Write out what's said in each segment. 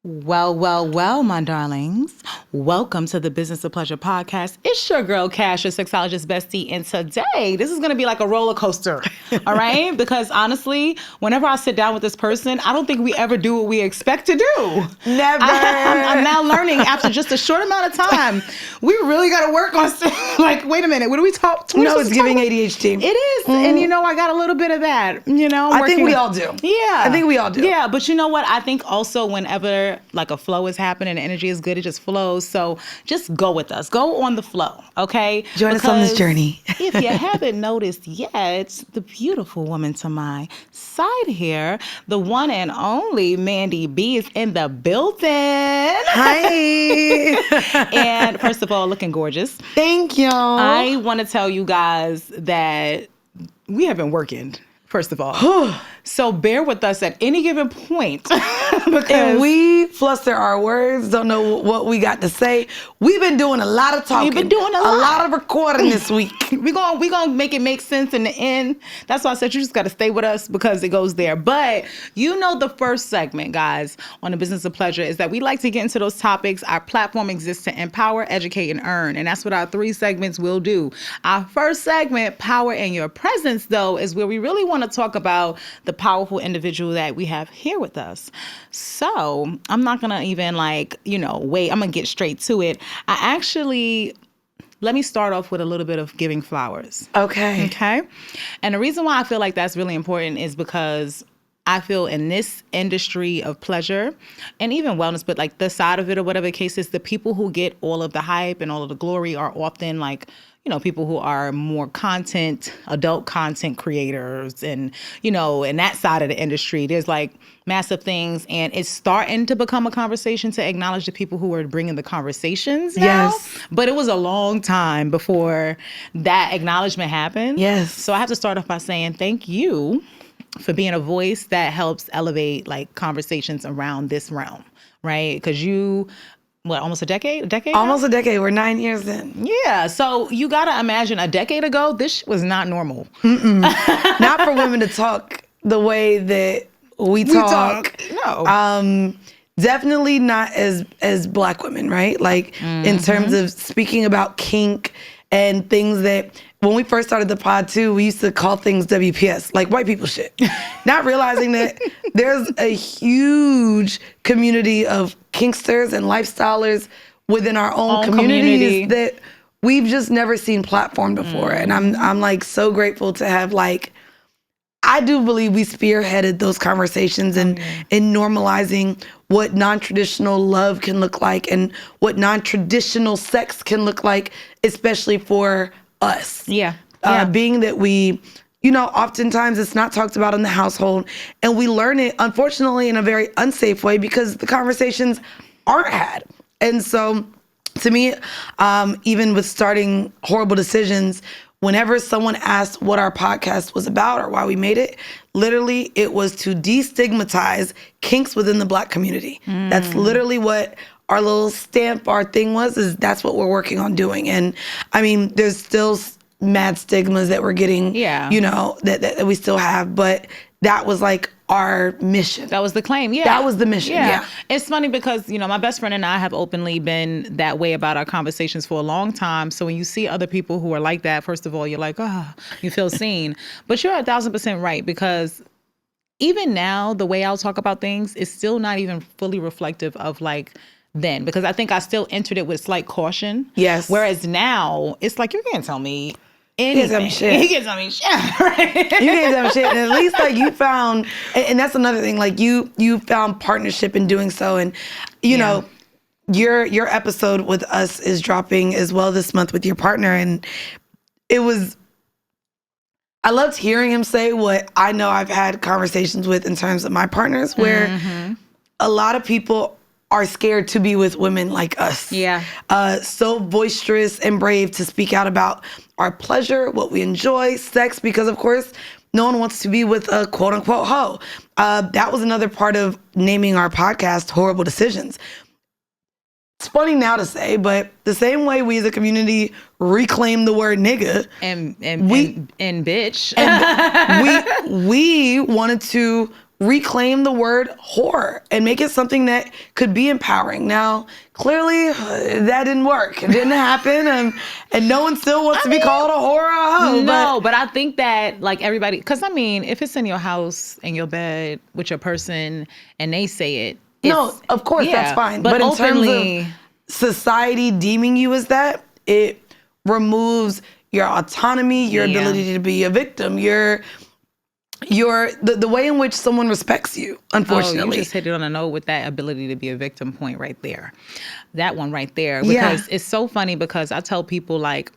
Well, my darlings. Welcome to the Business of Pleasure podcast. It's your girl, Cash, your sexologist bestie. And today, this is going to be like a roller coaster, all right? Because honestly, whenever I sit down with this person, I don't think we ever do what we expect to do. Never. I'm now learning after just a short amount of time. We really got to work on, like, wait a minute, what do we talk? No, it's giving ADHD. It is. And I got a little bit of that, I think we all do. Yeah. I think we all do. Yeah, but you know what? I think also whenever like a flow is happening, the energy is good, it just flows. So just go with us. Go on the flow, okay? Join us on this journey. If you haven't noticed yet, the beautiful woman to my side here, the one and only Mandii B is in the building. Hi. And first of all, looking gorgeous. Thank you. I want to tell you guys that we have been working, first of all. So bear with us at any given point. And we fluster our words, don't know what we got to say. We've been doing a lot of talking. We've been doing a lot of recording this week. we gonna make it make sense in the end. That's why I said you just got to stay with us because it goes there. But the first segment, guys, on the Business of Pleasure is that we like to get into those topics. Our platform exists to empower, educate, and earn. And that's what our 3 segments will do. Our first segment, Power in Your Presence, though, is where we really want to talk about the powerful individual that we have here with us. So I'm not going to even wait. I'm going to get straight to it. Let me start off with a little bit of giving flowers. Okay. And the reason why I feel like that's really important is because I feel in this industry of pleasure and even wellness, but like the side of it or whatever the case is, the people who get all of the hype and all of the glory are often people who are more adult content creators and, in that side of the industry, there's like massive things. And it's starting to become a conversation to acknowledge the people who are bringing the conversations now. Yes. But it was a long time before that acknowledgement happened. Yes. So I have to start off by saying thank you for being a voice that helps elevate conversations around this realm, right? Because almost a decade? Almost a decade. We're 9 years in. Yeah. So you got to imagine a decade ago, this was not normal. Not for women to talk the way that we talk. No. Definitely not as Black women, right? In terms of speaking about kink and things that when we first started the pod too, we used to call things WPS, like white people shit. Not realizing that there's a huge community of kinksters and lifestylers within our own communities that we've just never seen platformed before. And I'm so grateful to have I do believe we spearheaded those conversations in normalizing what non-traditional love can look like and what non-traditional sex can look like, especially for us. Yeah. Being that we, oftentimes it's not talked about in the household and we learn it, unfortunately, in a very unsafe way because the conversations aren't had. And so to me, even with starting Whoreible Decisions, whenever someone asked what our podcast was about or why we made it, literally it was to destigmatize kinks within the Black community. That's literally what our little stamp, our thing is that's what we're working on doing. And I mean, there's still mad stigmas that we're getting, that we still have, but that was our mission. That was the claim, yeah. That was the mission, yeah. It's funny because, my best friend and I have openly been that way about our conversations for a long time. So when you see other people who are like that, first of all, you're like, you feel seen. But you're 1,000% right because even now, the way I'll talk about things is still not even fully reflective of then. Because I think I still entered it with slight caution. Yes. Whereas now, it's like, you can't tell me anything. You can't tell me shit. Right? You can't tell me shit. And at least you found, and that's another thing, you found partnership in doing so. And you know, your episode with us is dropping as well this month with your partner. And I loved hearing him say what I know I've had conversations with in terms of my partners where a lot of people are scared to be with women like us. Yeah. So boisterous and brave to speak out about our pleasure, what we enjoy, sex, because of course, no one wants to be with a quote unquote hoe. That was another part of naming our podcast, Whoreible Decisions. It's funny now to say, but the same way we as a community reclaim the word nigga and bitch. And we wanted to reclaim the word whore and make it something that could be empowering. Now, clearly, that didn't work. It didn't happen, and no one still wants to be called a whore or a hoe. No, but I think that like everybody, because I mean, if it's in your house, in your bed with your person, and they say it, no, of course that's fine. But in terms of society deeming you as that, it removes your autonomy, your ability to be a victim, the way in which someone respects you, unfortunately. You just hit it on a note with that ability to be a victim point right there. That one right there. Because it's so funny because I tell people like,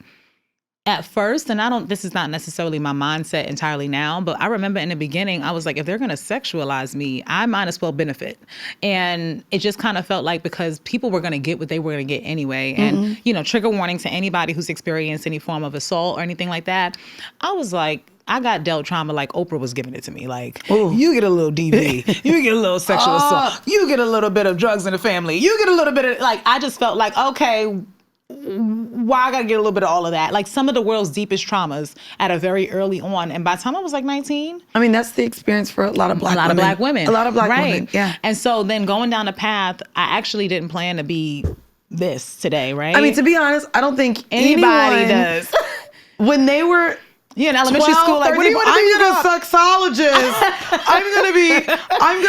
at first, and this is not necessarily my mindset entirely now, but I remember in the beginning, I was like, if they're going to sexualize me, I might as well benefit. And it just kind of felt like because people were going to get what they were going to get anyway. And, trigger warning to anybody who's experienced any form of assault or anything like that. I was like, I got dealt trauma like Oprah was giving it to me. Like, you get a little DV, you get a little sexual assault, you get a little bit of drugs in the family, you get a little bit of, like, I just felt like, okay, why I gotta get a little bit of all of that? Like some of the world's deepest traumas at a very early on. And by the time I was like 19. I mean, that's the experience for a lot of black women. A lot of black women, yeah. And so then going down the path, I actually didn't plan to be this today, right? I mean, to be honest, I don't think anybody does. When they were in elementary school, like, what do you want to be? I'm a sexologist. I'm gonna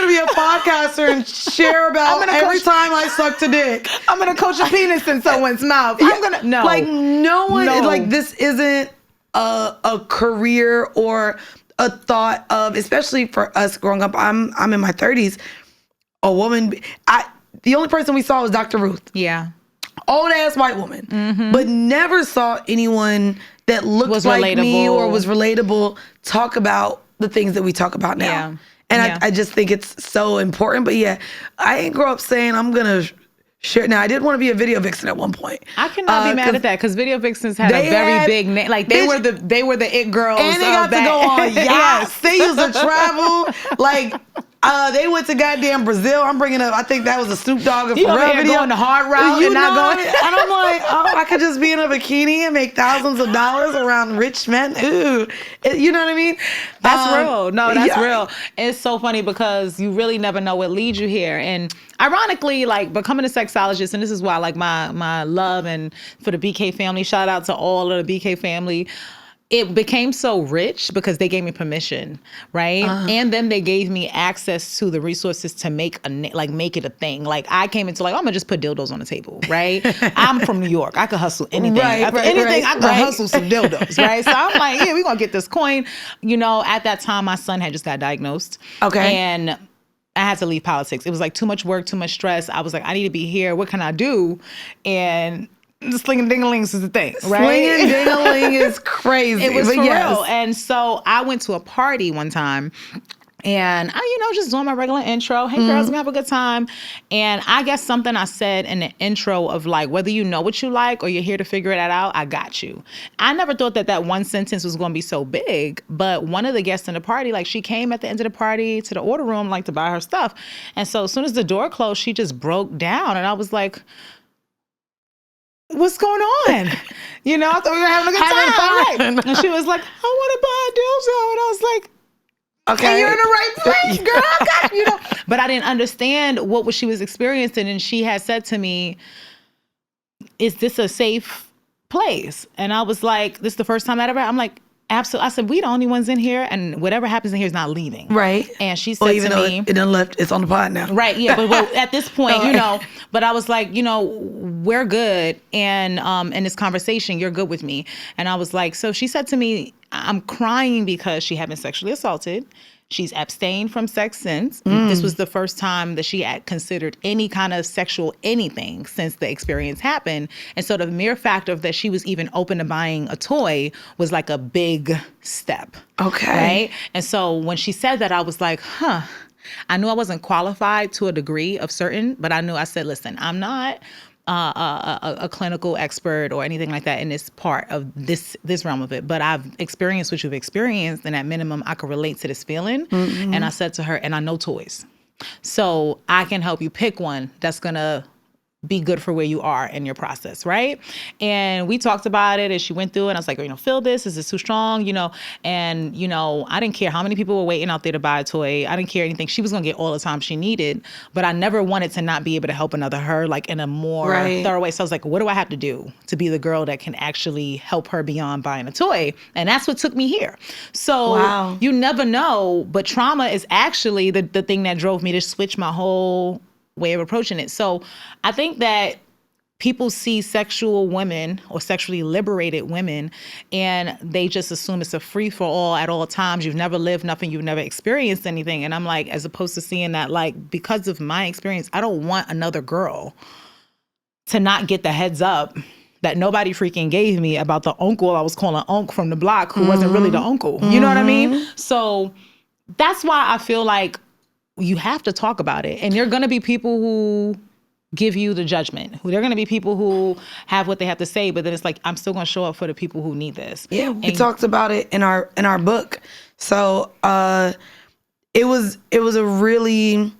be a podcaster and share about every time I sucked a dick. I'm gonna coach a penis in someone's mouth. Like no one like this isn't a career or a thought of, especially for us growing up. I'm in my 30s. A woman. The only person we saw was Dr. Ruth. Yeah. Old ass white woman, but never saw anyone that looked like me or was relatable talk about the things that we talk about now. Yeah. And I just think it's so important. But yeah, I ain't grow up saying I'm gonna share. Now I did want to be a video vixen at one point. I cannot be mad at that because video vixens had a very big name. Like they were the it girls. And they got to go on yachts. They used to travel. Like they went to goddamn Brazil. I'm bringing up, I think that was a Snoop Dogg and Pharrell video. Going the hard route and not going. And I'm like, I could just be in a bikini and make thousands of dollars around rich men. Ooh, you know what I mean? That's real. No, that's real. It's so funny because you really never know what leads you here. And ironically, like becoming a sexologist, and this is why like my love and for the BK family, shout out to all of the BK family. It became so rich because they gave me permission, right? And then they gave me access to the resources to make it a thing. Like I came into like, I'm gonna just put dildos on the table, right? I'm from New York. I could hustle anything. I could hustle some dildos, right? So I'm like, yeah, we're gonna get this coin. At that time, my son had just got diagnosed. Okay. And I had to leave politics. It was like too much work, too much stress. I was like, I need to be here. What can I do? And slinging ding-a-lings is the thing, right? Slinging ding-a-ling is crazy. It was for real. And so I went to a party one time and I, just doing my regular intro. Hey, girls, we have a good time. And I guess something I said in the intro of like, whether you know what you like or you're here to figure it out, I got you. I never thought that one sentence was going to be so big. But one of the guests in the party, like she came at the end of the party to the order room, like to buy her stuff. And so as soon as the door closed, she just broke down. And I was like, what's going on? I thought we were having a good time. Right. And she was like, I want to buy a dildo. And I was like, okay, you're in the right place, girl. I got you. But I didn't understand what she was experiencing. And she had said to me, is this a safe place? And I was like, this is the first time I'm like, absolutely. I said, we the only ones in here, and whatever happens in here is not leaving. Right. And she said to me, it done left. It's on the pod now. Right. Yeah. But at this point, but I was like, we're good. And in this conversation, you're good with me. And I was like, so she said to me, I'm crying because she had been sexually assaulted. She's abstained from sex since. This was the first time that she had considered any kind of sexual anything since the experience happened. And so the mere fact of that she was even open to buying a toy was like a big step. Okay. Right? And so when she said that, I was like, I knew I wasn't qualified to a degree of certain, but I said, listen, I'm not a clinical expert or anything like that in this part of this realm of it. But I've experienced what you've experienced, and at minimum, I could relate to this feeling. And I said to her, and I know toys. So I can help you pick one that's going to be good for where you are in your process, right? And we talked about it as she went through it. And I was like, feel this. Is this too strong? And, I didn't care how many people were waiting out there to buy a toy. I didn't care anything. She was going to get all the time she needed. But I never wanted to not be able to help another her, like in a more thorough way. So I was like, what do I have to do to be the girl that can actually help her beyond buying a toy? And that's what took me here. So you never know. But trauma is actually the thing that drove me to switch my whole way of approaching it. So I think that people see sexual women or sexually liberated women and they just assume it's a free for all at all times. You've never lived nothing. You've never experienced anything. And I'm like, as opposed to seeing that, like, because of my experience, I don't want another girl to not get the heads up that nobody freaking gave me about the uncle I was calling Unc from the block who wasn't really the uncle. You know what I mean? So that's why I feel like you have to talk about it. And there are going to be people who give you the judgment. There are going to be people who have what they have to say, but then it's like, I'm still going to show up for the people who need this. Yeah, we talked about it in our book. So it was a really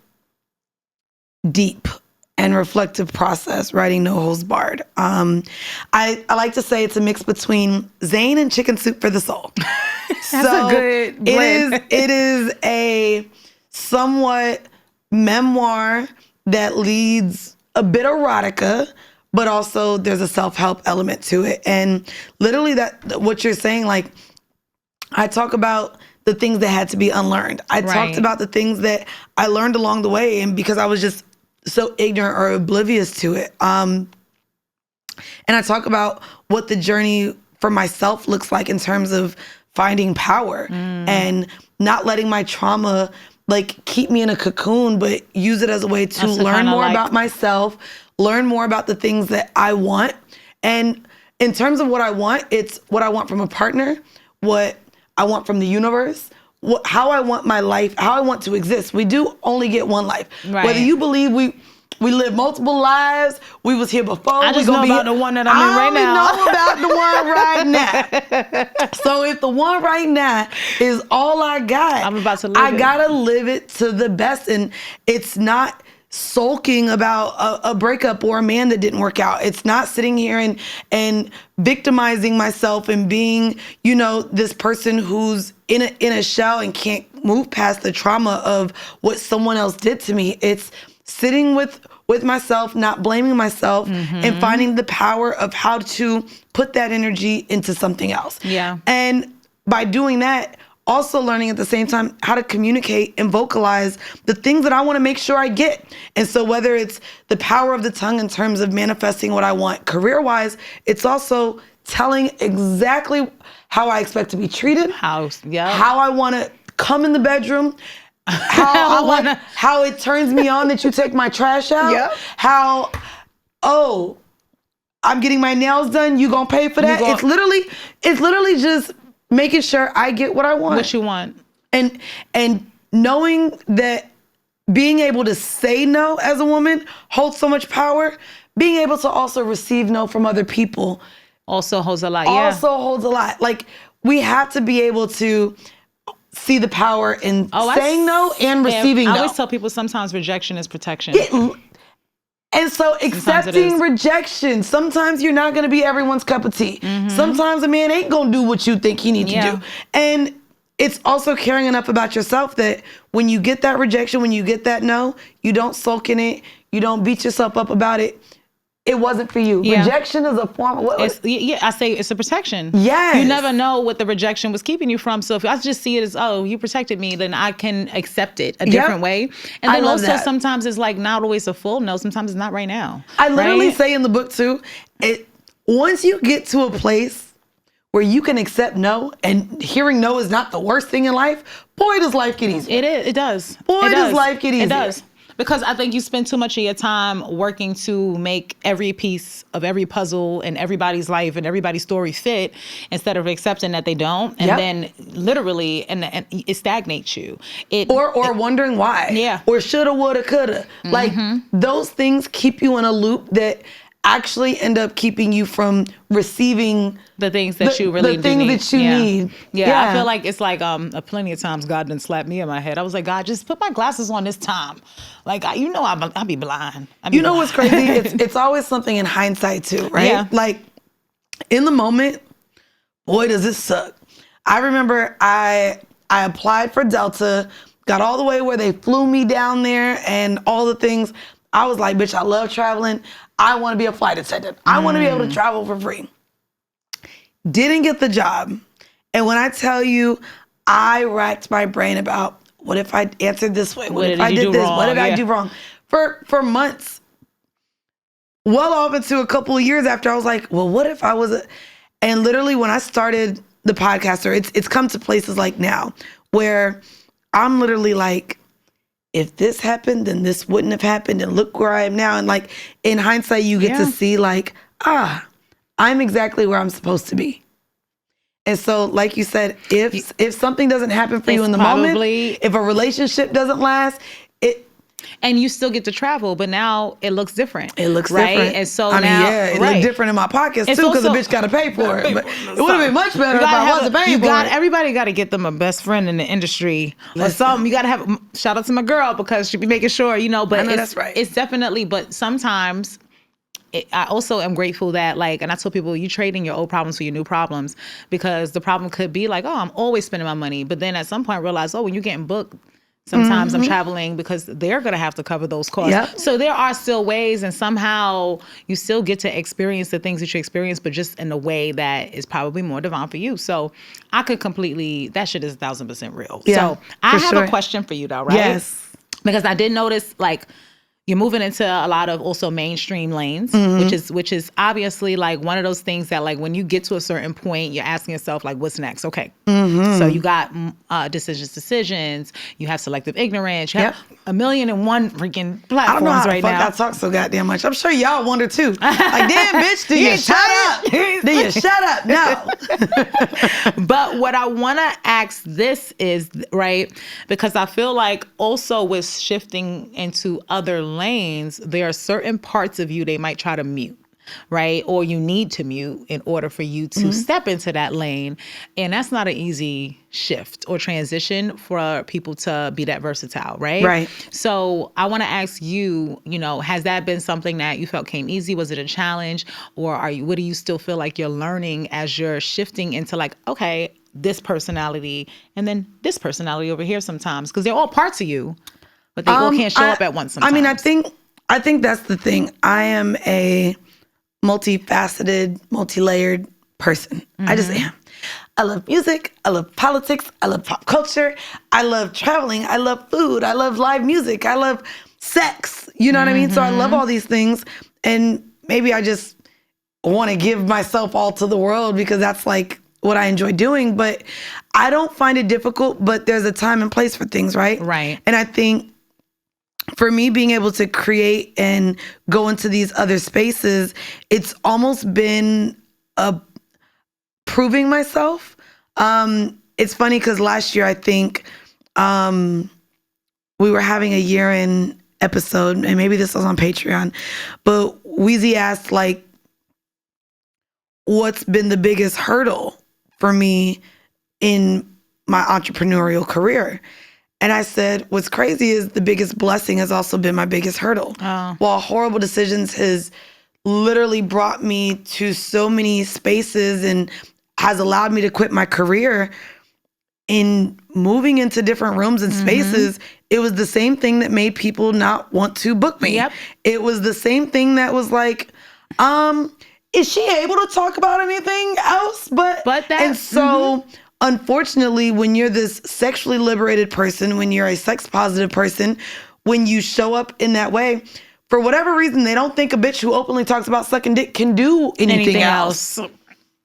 deep and reflective process writing No Holds Barred. I like to say it's a mix between Zane and Chicken Soup for the Soul. That's a good blend. It is a somewhat memoir that leads a bit erotica, but also there's a self-help element to it. And literally that what you're saying, like, I talk about the things that had to be unlearned. I talked about the things that I learned along the way, and because I was just so ignorant or oblivious to it. And I talk about what the journey for myself looks like in terms of finding power and not letting my trauma like keep me in a cocoon, but use it as a way to learn more about myself, learn more about the things that I want. And in terms of what I want, it's what I want from a partner, what I want from the universe, how I want my life, how I want to exist. We do only get one life. Right. Whether you believe we live multiple lives, we was here before. I just know about the one that I'm in right now. I know about the one right now. So if the one right now is all I got, I'm about to live I gotta live it to the best. And it's not sulking about a breakup or a man that didn't work out. It's not sitting here and victimizing myself and being, this person who's in a shell and can't move past the trauma of what someone else did to me. It's sitting with myself, not blaming myself, and finding the power of how to put that energy into something else. Yeah. And by doing that, also learning at the same time how to communicate and vocalize the things that I want to make sure I get. And so whether it's the power of the tongue in terms of manifesting what I want career-wise, it's also telling exactly how I expect to be treated, how I want to come in the bedroom, how it turns me on that you take my trash out, how, I'm getting my nails done, you gonna pay for that? It's literally just making sure I get what I want. What you want. And knowing that being able to say no as a woman holds so much power, being able to also receive no from other people also holds a lot. Also holds a lot. Like, we have to be able to see the power in saying no and receiving no. I always tell people sometimes rejection is protection. And so accepting rejection, sometimes you're not going to be everyone's cup of tea. Sometimes a man ain't going to do what you think he needs to do. And it's also caring enough about yourself that when you get that rejection, when you get that no, you don't sulk in it. You don't beat yourself up about it. It wasn't for you. Yeah. Rejection is a form of I say it's a protection. Yes. You never know what the rejection was keeping you from. So if I just see it as, you protected me, then I can accept it a different way. And then also sometimes it's like not always a full no. Sometimes it's not right now. I literally say in the book too, once you get to a place where you can accept no and hearing no is not the worst thing in life, boy, does life get easier. It is. It does. Boy, does life get easier. It does. Because I think you spend too much of your time working to make every piece of every puzzle and everybody's life and everybody's story fit instead of accepting that they don't. And then literally, and it stagnates you. Or wondering why. Yeah. Or shoulda, woulda, coulda. Like, those things keep you in a loop that actually end up keeping you from receiving the things that you really the things need. that you need. Yeah, I feel like it's like plenty of times God done slapped me in my head. I was like, God, just put my glasses on this time. Like, I'll be blind. You know what's crazy? It's always something in hindsight too, right? Yeah. Like in the moment, boy, does this suck. I remember I applied for Delta, got all the way where they flew me down there and all the things. I was like, bitch, I love traveling. I want to be a flight attendant. I want to be able to travel for free. Didn't get the job. And when I tell you, I racked my brain about what if I answered this way? What if I did this? Wrong? What did I do wrong? For months. Well off into a couple of years after, I was like, well, what if I was and literally when I started the podcast, or it's come to places like now where I'm literally like, if this happened, then this wouldn't have happened. And look where I am now. And like in hindsight, you get to see like, I'm exactly where I'm supposed to be. And so, like you said, if something doesn't happen for you in the moment, if a relationship doesn't last, and you still get to travel, but now it looks different. It looks right? different. And so it looked different in my pockets too, because the bitch got to pay for it. But it would have been much better if I wasn't paying for it. Everybody got to get them a best friend in the industry or something. You got to have, shout out to my girl, because she be making sure, but I know that's right. It's definitely, but sometimes I also am grateful that, like, and I tell people, you trade in your old problems for your new problems, because the problem could be like, I'm always spending my money. But then at some point realize, when you're getting booked, sometimes I'm traveling because they're going to have to cover those costs. Yep. So there are still ways, and somehow you still get to experience the things that you experience, but just in a way that is probably more divine for you. So I could that shit is 1,000% real. Yeah, so I have a question for you though, right? Yes. Because I did notice, like, you're moving into a lot of also mainstream lanes, which is obviously like one of those things that, like, when you get to a certain point, you're asking yourself, like, what's next? Okay. So you got decisions. You have Selective Ignorance. You have 1,000,001 freaking platforms right now. I don't know how the fuck I talk so goddamn much. I'm sure y'all wonder too. Like, damn, bitch, do you shut up? Do you shut up? No. But what I want to ask this is, right, because I feel like also with shifting into other lanes, there are certain parts of you they might try to mute, right? Or you need to mute in order for you to step into that lane. And that's not an easy shift or transition for people to be that versatile, right? Right. So I want to ask you, has that been something that you felt came easy? Was it a challenge? Or what do you still feel like you're learning as you're shifting into, like, okay, this personality and then this personality over here sometimes? Because they're all parts of you, but they all can't show up at once sometimes. I mean, I think that's the thing. I am a multifaceted, multi-layered person. I just am. I love music. I love politics. I love pop culture. I love traveling. I love food. I love live music. I love sex. You know what I mean? So I love all these things. And maybe I just want to give myself all to the world because that's like what I enjoy doing. But I don't find it difficult, but there's a time and place for things, right? Right. And I think for me, being able to create and go into these other spaces, it's almost been proving myself. It's funny because last year, I think we were having a year-end episode, and maybe this was on Patreon, but Weezy asked, like, what's been the biggest hurdle for me in my entrepreneurial career? And I said, what's crazy is the biggest blessing has also been my biggest hurdle. While Whoreible Decisions has literally brought me to so many spaces and has allowed me to quit my career, in moving into different rooms and spaces, it was the same thing that made people not want to book me. Yep. It was the same thing that was like, is she able to talk about anything else? But that. And so... Unfortunately, when you're this sexually liberated person, when you're a sex positive person, when you show up in that way, for whatever reason, they don't think a bitch who openly talks about sucking dick can do anything else.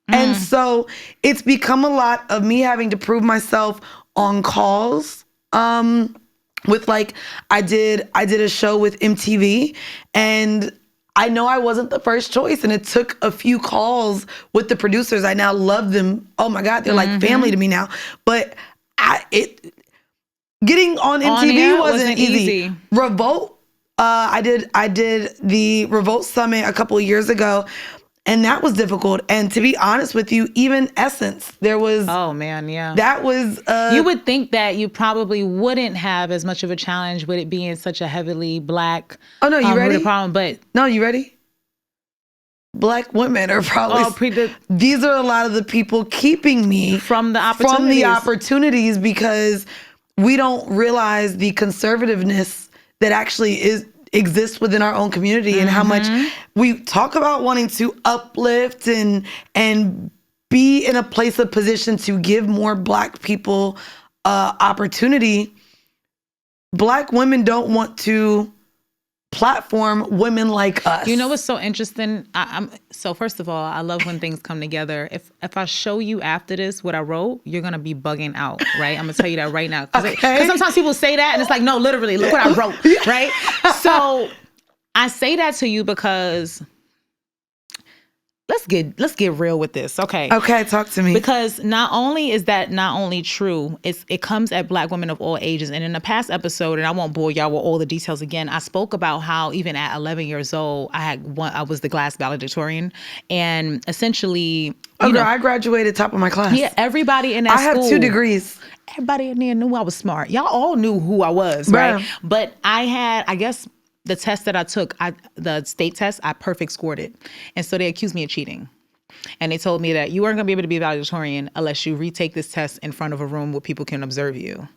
And so it's become a lot of me having to prove myself on calls. With, like, I did a show with MTV, and I know I wasn't the first choice, and it took a few calls with the producers. I now love them. Oh my God, they're like family to me now. But getting on MTV wasn't easy. Revolt, I did the Revolt Summit a couple of years ago, and that was difficult. And to be honest with you, even Essence, there was. Oh man, yeah. That was. You would think that you probably wouldn't have as much of a challenge with it being such a heavily Black. Oh no, you ready? Problem, but no, you ready? Black women are probably. These are a lot of the people keeping me from the opportunities because we don't realize the conservativeness that actually exists within our own community and how much we talk about wanting to uplift and be in a place of position to give more Black people opportunity. Black women don't want to platform women like us. You know what's so interesting? So first of all, I love when things come together. If I show you after this what I wrote, you're gonna be bugging out, right? I'm gonna tell you that right now. Because sometimes people say that and it's like, no, literally, look what I wrote, right? So I say that to you because let's get real with this, okay? Okay, talk to me. Because not only is that not only true, it comes at Black women of all ages. And in the past episode, and I won't bore y'all with all the details again, I spoke about how even at 11 years old, I was the glass valedictorian, and essentially, I graduated top of my class. Yeah, everybody in that school. I have 2 degrees. Everybody in there knew I was smart. Y'all all knew who I was, right? But I had, I guess, the test that I took, the state test, I perfect scored it. And so they accused me of cheating. And they told me that you weren't going to be able to be a valedictorian unless you retake this test in front of a room where people can observe you.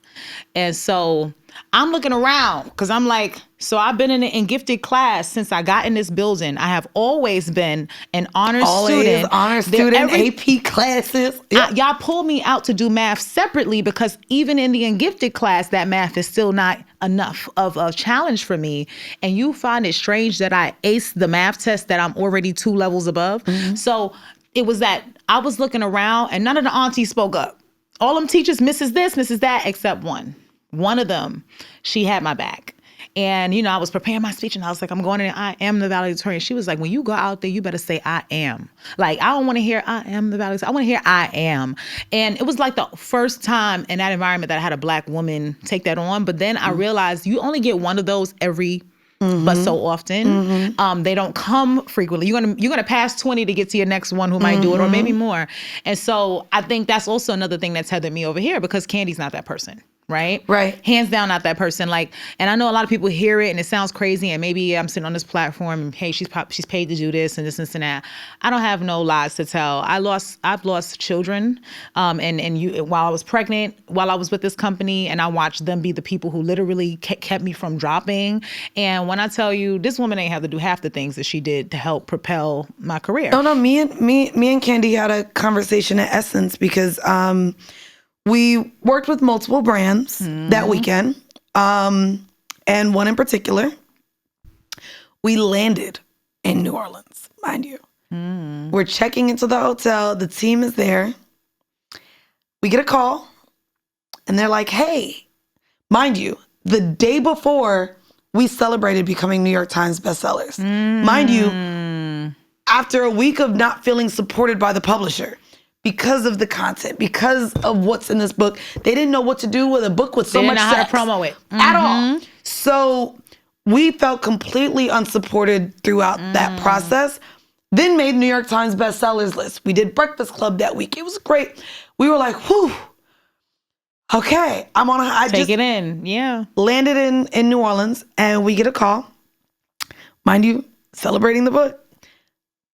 And so I'm looking around because I'm like, so I've been in gifted class since I got in this building. I have always been an honors student. Honors student, AP classes. Yep. Y'all pulled me out to do math separately because even in the gifted class, that math is still not enough of a challenge for me. And you find it strange that I aced the math test that I'm already 2 levels above. Mm-hmm. So it was that I was looking around and none of the aunties spoke up. All them teachers, Mrs. this, Mrs. that, except one. One of them, she had my back. And, I was preparing my speech and I was like, I'm going in, I am the valedictorian. She was like, when you go out there, you better say, I am. Like, I don't want to hear, I am the valedictorian. I want to hear, I am. And it was like the first time in that environment that I had a Black woman take that on. But then I realized you only get one of those every but so often. They don't come frequently. You're gonna pass 20 to get to your next one who might do it, or maybe more. And so I think that's also another thing that's tethered me over here because Candy's not that person. Right? Hands down, not that person. Like, and I know a lot of people hear it and it sounds crazy. And maybe I'm sitting on this platform and hey, she's paid to do this and this and that. I don't have no lies to tell. I've lost children, while I was pregnant, while I was with this company, and I watched them be the people who literally kept me from dropping. And when I tell you, this woman ain't have to do half the things that she did to help propel my career. Oh no, me and Candy had a conversation at Essence because we worked with multiple brands that weekend, and one in particular. We landed in New Orleans, mind you. We're checking into the hotel. The team is there. We get a call, and they're like, hey, mind you, the day before, we celebrated becoming New York Times bestsellers. Mind you, after a week of not feeling supported by the publisher, because of the content, because of what's in this book. They didn't know what to do with a book with so much sex. They didn't know how to promo it. At all. So we felt completely unsupported throughout that process. Then made New York Times bestsellers list. We did Breakfast Club that week. It was great. We were like, whew, okay, I'm on a, Take it in, yeah. Landed in New Orleans and we get a call. Mind you, celebrating the book.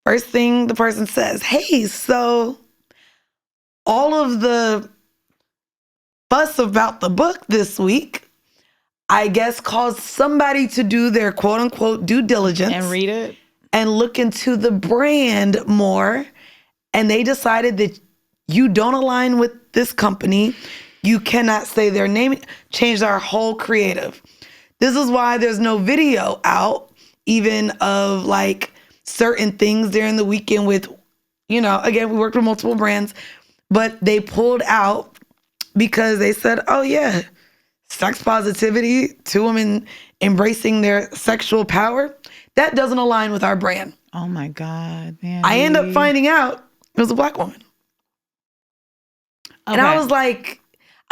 First thing the person says, hey, so all of the fuss about the book this week, I guess, caused somebody to do their quote unquote due diligence and read it and look into the brand more. And they decided that you don't align with this company. You cannot say their name, changed our whole creative. This is why there's no video out, even of like certain things during the weekend with, again, we worked with multiple brands. But they pulled out because they said, oh, yeah, sex positivity, 2 women embracing their sexual power, that doesn't align with our brand. Oh, my God, man. I end up finding out it was a Black woman. Okay. And I was like,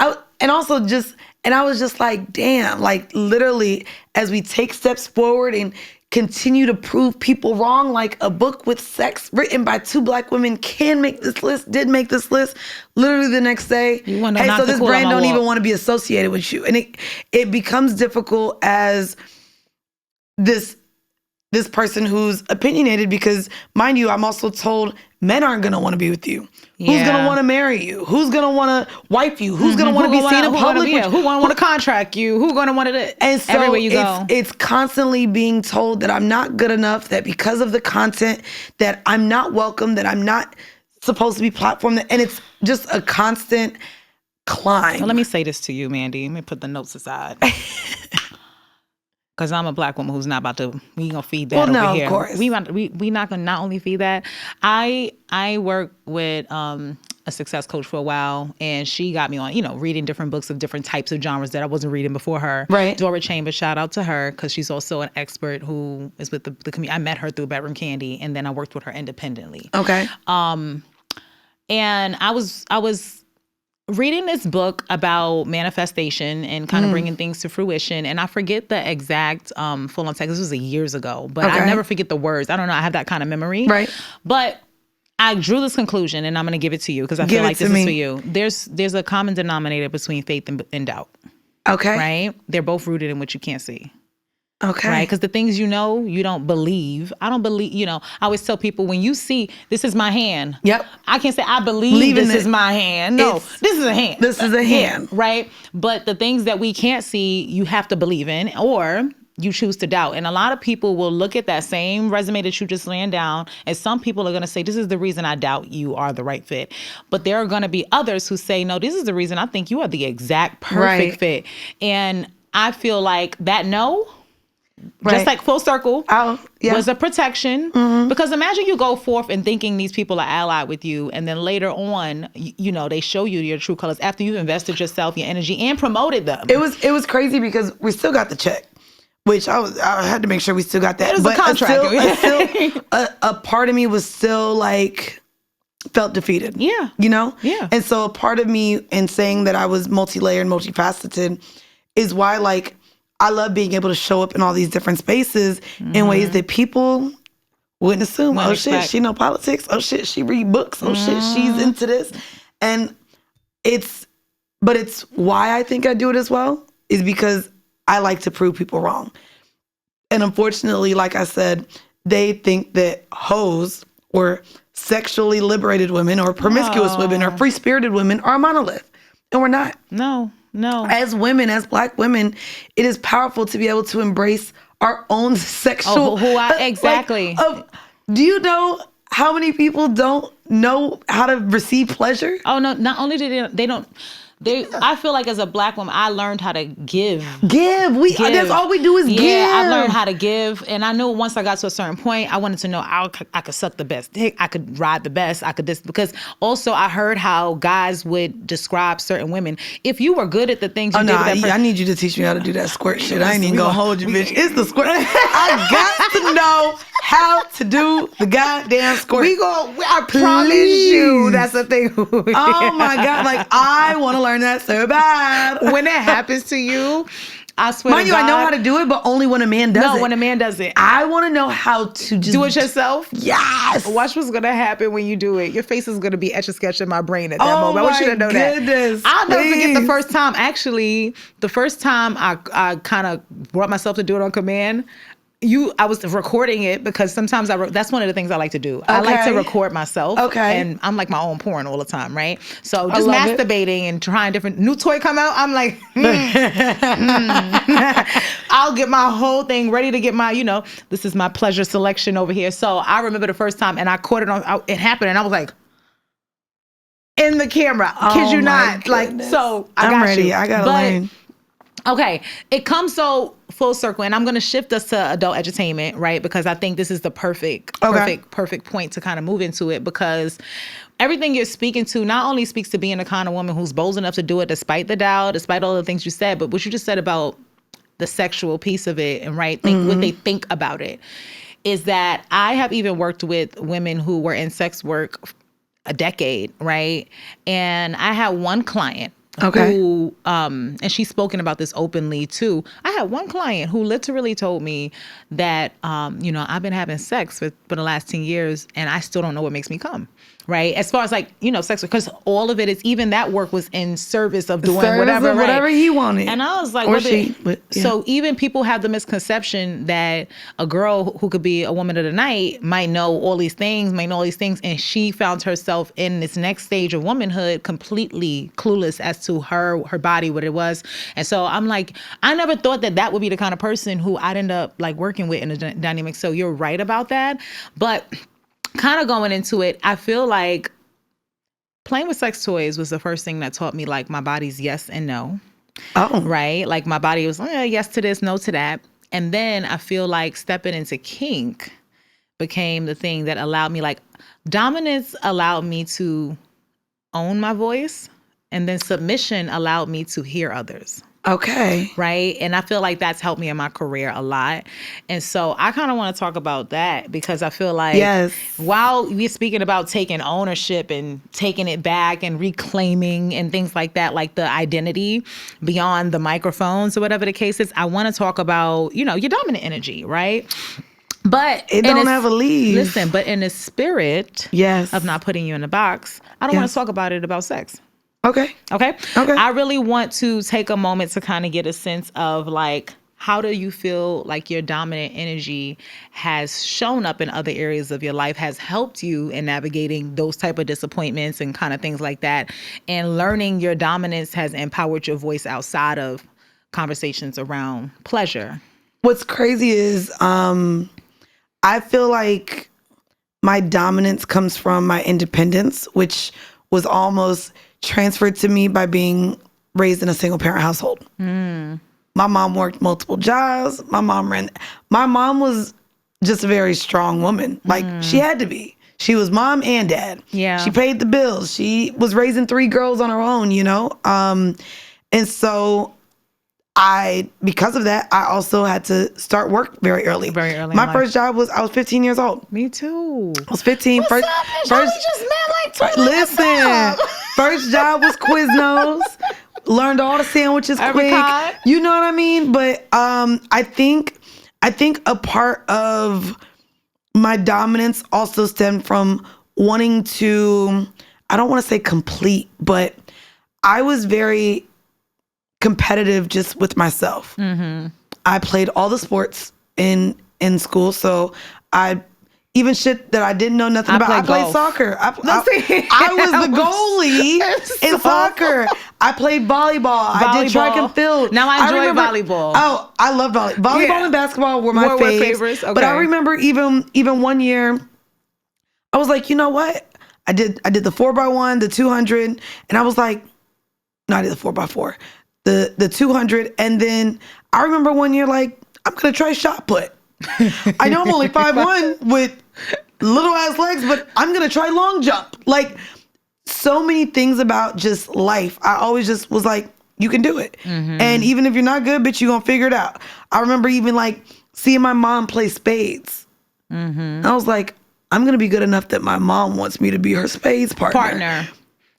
and And I was just like, damn, like literally as we take steps forward and continue to prove people wrong, like a book with sex written by 2 Black women can make this list, did make this list. Literally the next day, You wanna hey, knock so the this cool on brand my don't wall. even want to be associated with you. And it becomes difficult as this person who's opinionated, because mind you, I'm also told men aren't going to want to be with you. Who's going Yeah. to want to marry you? Who's going to want to wife you? Who's going to want to be seen in public? Who gonna want to contract you? Who gonna want to? And so everywhere you go. it's constantly being told that I'm not good enough, that because of the content, that I'm not welcome, that I'm not supposed to be platformed. And it's just a constant climb. Well, let me say this to you, Mandii. Let me put the notes aside. Because I'm a Black woman who's not about to, we gonna feed that over here. Of course. We not gonna not only feed that. I work with a success coach for a while, and she got me on, reading different books of different types of genres that I wasn't reading before her. Right. Dora Chambers, shout out to her, because she's also an expert who is with the community. I met her through Bedroom Candy, and then I worked with her independently. Okay. And I was reading this book about manifestation and kind of bringing things to fruition. And I forget the exact full-on text. This was years ago, but I never forget the words. I don't know. I have that kind of memory. Right. But I drew this conclusion, and I'm going to give it to you because I feel like this is for you. There's a common denominator between faith and doubt. Okay. Right? They're both rooted in what you can't see. Okay. Right? Because the things you don't believe. I don't believe, I always tell people, when you see, this is my hand. Yep. I can't say I believe this is my hand. No, this is a hand. This is a hand. Right? But the things that we can't see, you have to believe in, or you choose to doubt. And a lot of people will look at that same resume that you just laying down, and some people are going to say, this is the reason I doubt you are the right fit. But there are going to be others who say, no, this is the reason I think you are the exact perfect fit. And I feel like that just like full circle, was a protection. Because imagine you go forth and thinking these people are allied with you, and then later on, they show you your true colors after you've invested yourself, your energy, and promoted them. It was crazy because we still got the check, which I had to make sure we still got that. It was a contract. A part of me was still like, felt defeated. Yeah. Yeah. And so a part of me in saying that I was multi-layered, multifaceted is why, like, I love being able to show up in all these different spaces in ways that people wouldn't assume. Wouldn't shit, expect. she know politics. Oh shit, she read books. Oh shit, she's into this. And it's why I think I do it as well, is because I like to prove people wrong. And unfortunately, like I said, they think that hoes or sexually liberated women or promiscuous women or free-spirited women are a monolith. And we're not. No. As women, as Black women, it is powerful to be able to embrace our own sexual... exactly. Do you know how many people don't know how to receive pleasure? Oh, no, not only do they don't... I feel like as a Black woman, I learned how to give. That's all we do is give. Yeah, I learned how to give. And I knew once I got to a certain point, I wanted to know I could suck the best dick. I could ride the best. I could this. Because also I heard how guys would describe certain women. If you were good at the things you did with that person. I need you to teach me how to do that squirt shit. I ain't even gonna hold you, bitch. It's the squirt. I got to know how to do the goddamn squirt. I promise you, that's the thing. Oh my God. Like, I want to learn that so bad. When it happens to you, I swear Mind to you, God, I know how to do it, but only when a man does it. No, when a man does it. I want to know how to just do it yourself. Yes. Watch what's gonna happen when you do it. Your face is gonna be etch a sketch in my brain at that moment. I want you to know goodness, that. I'll never forget the first time. Actually, the first time I kind of brought myself to do it on command. I was recording it because sometimes that's one of the things I like to do. I like to record myself. Okay. And I'm like my own porn all the time, right? So just masturbating and trying different new toy come out. I'm like, I'll get my whole thing ready to get my, this is my pleasure selection over here. So I remember the first time and I caught it it happened and I was like, in the camera. Kid you not. Goodness. Like, so I'm ready. I gotta learn. Okay, it comes so full circle, and I'm going to shift us to adult edutainment, right? Because I think this is the perfect point to kind of move into it, because everything you're speaking to not only speaks to being the kind of woman who's bold enough to do it despite the doubt, despite all the things you said, but what you just said about the sexual piece of it and what they think about it is that I have even worked with women who were in sex work a decade, right? And I had one client Okay. who, and she's spoken about this openly too. I had one client who literally told me that, I've been having sex for the last 10 years and I still don't know what makes me come. Right. As far as sex, because all of it is, even that work was in service of doing whatever, whatever he wanted. And I was like, or she. So even people have the misconception that a girl who could be a woman of the night might know all these things, and she found herself in this next stage of womanhood completely clueless as to her body, what it was. And so I'm like, I never thought that would be the kind of person who I'd end up like working with in a dynamic. So you're right about that, but kind of going into it, I feel like playing with sex toys was the first thing that taught me like my body's yes and no. Oh. Right? Like my body was yes to this, no to that. And then I feel like stepping into kink became the thing that allowed me, like dominance allowed me to own my voice, and then submission allowed me to hear others. Okay. Right. And I feel like that's helped me in my career a lot. And so I kind of want to talk about that because I feel like while we're speaking about taking ownership and taking it back and reclaiming and things like that, like the identity beyond the microphones or whatever the case is, I want to talk about, your dominant energy. Right. But it don't ever leave. Listen, but in the spirit of not putting you in a box, I don't want to talk about sex. Okay. I really want to take a moment to kind of get a sense of like, how do you feel like your dominant energy has shown up in other areas of your life, has helped you in navigating those type of disappointments and kind of things like that, and learning your dominance has empowered your voice outside of conversations around pleasure. What's crazy is I feel like my dominance comes from my independence, which was almost transferred to me by being raised in a single parent household. My mom worked multiple jobs. My mom was just a very strong woman. Like she had to be. She was mom and dad. Yeah. She paid the bills. She was raising 3 girls on her own, and so because of that, I also had to start work very early. My first job I was 15 years old. Me too. I was 15. What's up, first just met like 2 listen, first job was Quiznos. Learned all the sandwiches quick. You know what I mean? But I think a part of my dominance also stemmed from wanting to, I don't want to say complete, but I was very competitive just with myself. I played all the sports in school, so even shit that I didn't know nothing about. I played soccer. I was the goalie in soccer. I played volleyball. I did track and field. Now I enjoy volleyball. Oh, I love volleyball. Volleyball and basketball were my favorites. Okay. But I remember even one year, I was like, you know what? I did the 4x1, the 200, and I was like, no, I did the 4x4. The 200, and then I remember one year, like, I'm gonna try shot put. I know I'm only 5'1" with little ass legs, but I'm gonna try long jump. Like, so many things about just life. I always just was like, you can do it. And even if you're not good, bitch, you gonna figure it out. I remember even like seeing my mom play spades. I was like, I'm gonna be good enough that my mom wants me to be her spades partner.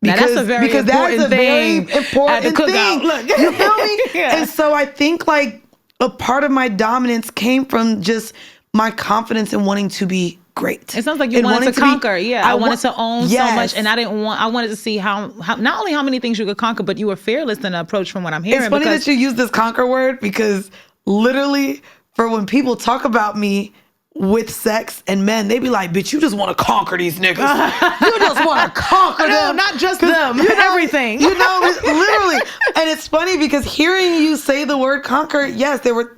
Because that's a very important thing. Look, you feel me? And so I think like a part of my dominance came from just my confidence in wanting to be great. It sounds like you wanted to conquer. I wanted to own so much, and I wanted to see how not only how many things you could conquer, but you were fearless in the approach from what I'm hearing. It's funny that you use this conquer word because literally for when people talk about me with sex and men, they be like, bitch, you just want to conquer these niggas. You just want to conquer them. Not just them, everything. Literally. And it's funny because hearing you say the word conquer, yes, there were,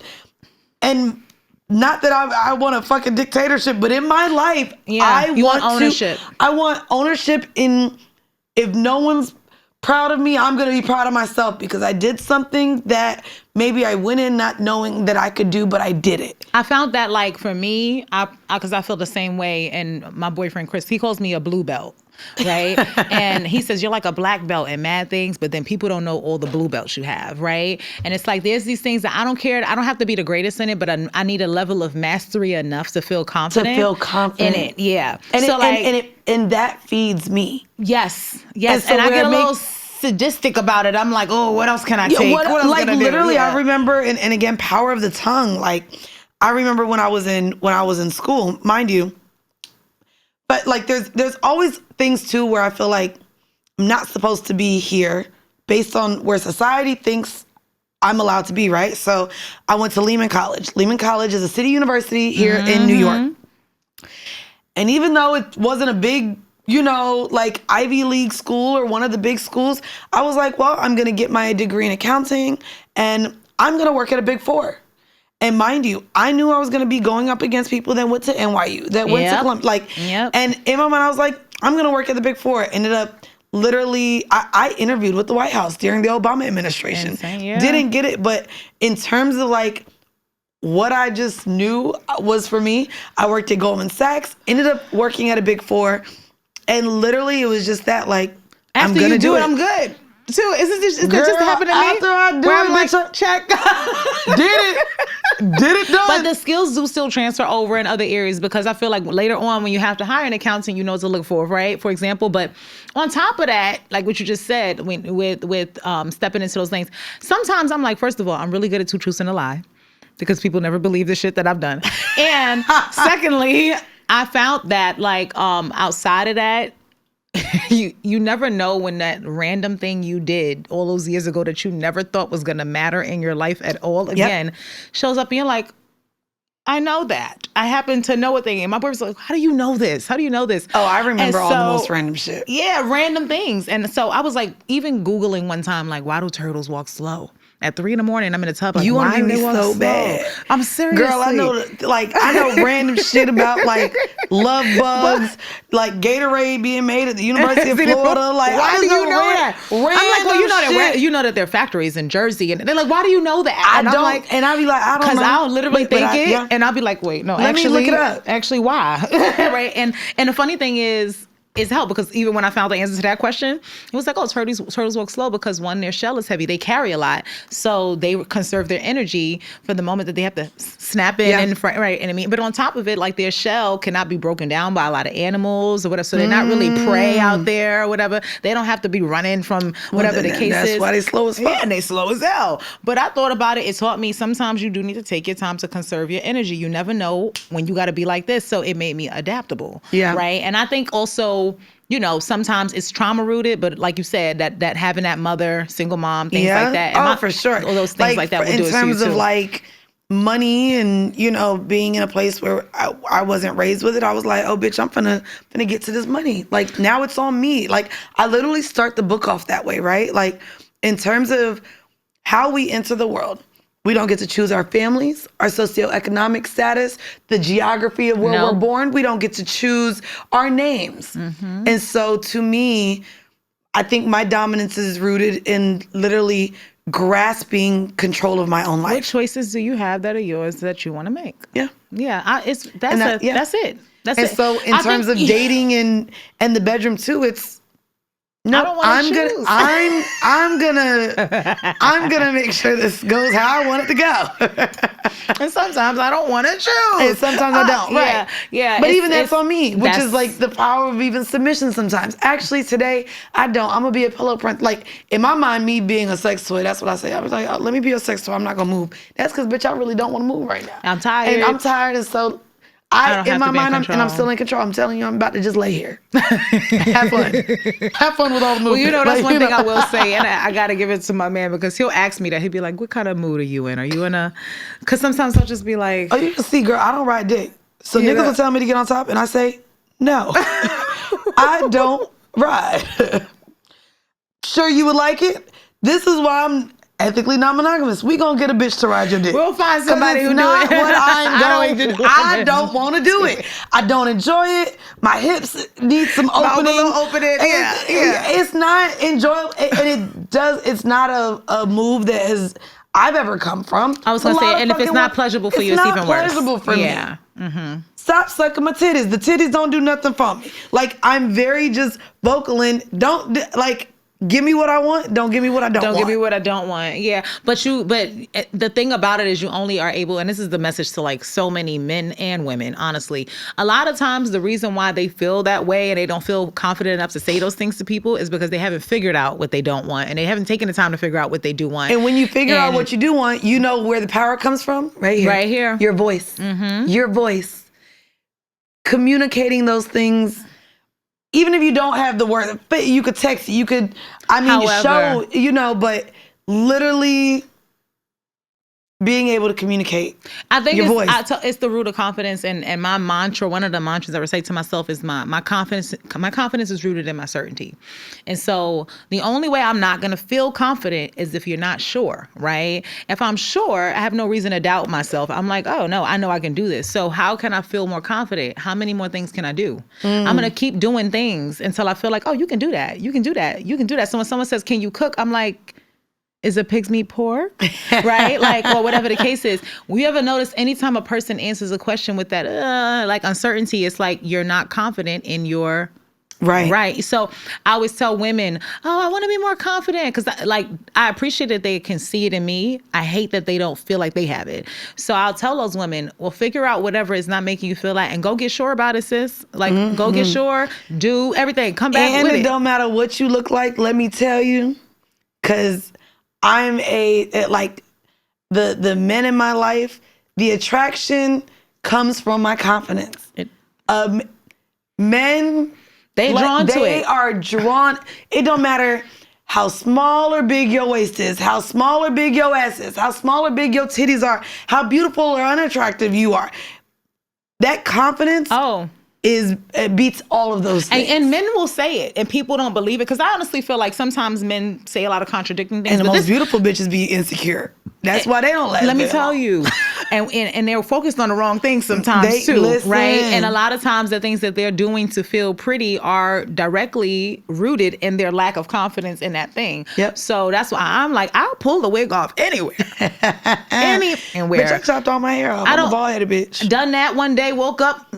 and not that I want a fucking dictatorship, but in my life, I want ownership. I want ownership in, if no one's proud of me, I'm going to be proud of myself because I did something that maybe I went in not knowing that I could do, but I did it. I found that like for me, because I feel the same way, and my boyfriend Chris, he calls me a blue belt, right? And he says, you're like a black belt in mad things, but then people don't know all the blue belts you have, right? And it's like, there's these things that I don't care. I don't have to be the greatest in it, but I need a level of mastery enough to feel confident. In it, yeah. And, and that feeds me. Yes. And I get a little sadistic about it. I'm like, oh, what else can I take? What else like can I do? literally, Yeah. I remember, and again, power of the tongue. Like, I remember when I was in school, mind you. But like, there's always things too where I feel like I'm not supposed to be here based on where society thinks I'm allowed to be, right? So I went to Lehman College. Lehman College is a city university here in New York. And even though it wasn't a big, like Ivy League school or one of the big schools, I was like, well, I'm going to get my degree in accounting and I'm going to work at a Big Four. And mind you, I knew I was going to be going up against people that went to NYU, that went to Columbia. And in my mind, I was like, I'm going to work at the Big Four. Ended up literally, I interviewed with the White House during the Obama administration. Didn't get it. But in terms of like what I just knew was for me, I worked at Goldman Sachs, ended up working at a Big Four. And literally it was just that like, after I'm going to do it. I'm good. Too. Is that Girl, just happened to me? After I do where it, I'm like, bitch, check. Did it done. But the skills do still transfer over in other areas because I feel like later on when you have to hire an accountant, you know what to look for, right? For example, but on top of that, like what you just said, with stepping into those things, sometimes I'm like, first of all, I'm really good at two truths and a lie because people never believe the shit that I've done. And secondly, I found that like outside of that, you never know when that random thing you did all those years ago that you never thought was going to matter in your life at all again shows up and you're like, I know that. I happen to know a thing. And my boyfriend's like, how do you know this? How do you know this? Oh, I remember all the most random shit. Yeah, random things. And so I was like, even Googling one time, like, why do turtles walk slow? At 3 a.m, I'm in the tub. Like, you want to be so slow? Bad. I'm serious. Girl, I know random shit about like love bugs, like Gatorade being made at the University of Florida. Like, why do you know that? I'm like, well, you know that there are factories in Jersey, and they're like, why do you know that? And I'm like, and I'll be like, I don't know, because I'll literally think it, and I'll be like, wait, no, let me look it up. Actually, why? Right? And the funny thing is help because even when I found the answer to that question, it was like, oh, turtles walk slow because one, their shell is heavy. They carry a lot. So they conserve their energy for the moment that they have to snap in and right. And I mean, but on top of it, like their shell cannot be broken down by a lot of animals or whatever. So they're not really prey out there or whatever. They don't have to be running from whatever the case is. That's why they slow as fuck. Yeah, and they slow as hell. But I thought about it. It taught me sometimes you do need to take your time to conserve your energy. You never know when you got to be like this. So it made me adaptable. Yeah. Right. And I think also, sometimes it's trauma rooted, but like you said, that having that mother, single mom, things like that. And for sure. All those things like that will do it to you too. In terms of like money and, being in a place where I wasn't raised with it, I was like, oh, bitch, I'm finna get to this money. Like now it's on me. Like I literally start the book off that way, right? Like in terms of how we enter the world. We don't get to choose our families, our socioeconomic status, the geography of where we're born. We don't get to choose our names. Mm-hmm. And so to me, I think my dominance is rooted in literally grasping control of my own life. What choices do you have that are yours that you want to make? Yeah. Yeah. That's it. That's and it. So in terms of dating and the bedroom too, it's, no, I'm gonna make sure this goes how I want it to go. And sometimes I don't want to choose. And sometimes I don't. Right. Yeah. But even that's on me, which is like the power of even submission sometimes. Actually, today I don't. I'm gonna be a pillow print. Like in my mind, me being a sex toy, that's what I say. I was like, oh, let me be a sex toy. I'm not gonna move. That's because, bitch, I really don't want to move right now. I'm tired. And I'm tired, and so. In my mind, I'm still in control. I'm telling you, I'm about to just lay here. Have fun. Have fun with all the movement. Well, that's one thing I will say, and I got to give it to my man because he'll ask me that. He'll be like, what kind of mood are you in? Are you in a... Because sometimes I'll just be like... Oh, you can see, girl, I don't ride dick. So niggas will tell me to get on top, and I say, no. I don't ride. Sure you would like it? This is why I'm... ethically non-monogamous. We gonna get a bitch to ride your dick. We'll find somebody who do it. What I don't want to do it. I don't enjoy it. My hips need some opening. It's not enjoyable, and it's not a move that I've ever come from. I was gonna say, and if it's not pleasurable for you, it's even worse. It's not pleasurable for me. Yeah. Mm-hmm. Stop sucking my titties. The titties don't do nothing for me. Like I'm very just vocal and don't like. give me what I want. Don't give me what I don't want. Don't give me what I don't want. Yeah. But the thing about it is you only are able, and this is the message to like so many men and women, honestly. A lot of times the reason why they feel that way and they don't feel confident enough to say those things to people is because they haven't figured out what they don't want and they haven't taken the time to figure out what they do want. And when you figure out what you do want, you know where the power comes from? Right here. Right here. Your voice. Your voice. Communicating those things. Even if you don't have the word, you could text it. You could, show, but literally being able to communicate. I think your voice. It's the root of confidence, and my mantra. One of the mantras I would say to myself is my confidence. My confidence is rooted in my certainty, and so the only way I'm not gonna feel confident is if you're not sure, right? If I'm sure, I have no reason to doubt myself. I'm like, oh no, I know I can do this. So how can I feel more confident? How many more things can I do? I'm gonna keep doing things until I feel like, oh, you can do that. You can do that. You can do that. So when someone says, can you cook? I'm like, is a pig's meat pork? Right? Like, or whatever the case is. We ever notice anytime a person answers a question with that, like uncertainty, it's like you're not confident in your right. So I always tell women, I want to be more confident because I appreciate that they can see it in me. I hate that they don't feel like they have it. So I'll tell those women, well, figure out whatever is not making you feel that and go get sure about it, sis. Like, go get sure, do everything, come back with it. And it don't matter what you look like, let me tell you, because I'm the men in my life, the attraction comes from my confidence. Men, they are drawn. It don't matter how small or big your waist is, how small or big your ass is, how small or big your titties are, how beautiful or unattractive you are. That confidence it beats all of those things. And men will say it, and people don't believe it. Because I honestly feel like sometimes men say a lot of contradicting things. And the most beautiful bitches be insecure. That's why they don't let me tell you. And they're focused on the wrong things sometimes too, right? And a lot of times the things that they're doing to feel pretty are directly rooted in their lack of confidence in that thing. Yep. So that's why I'm like, I'll pull the wig off anywhere. Anywhere. Bitch, I chopped all my hair off. I'm a bald-headed bitch. Done that one day, woke up.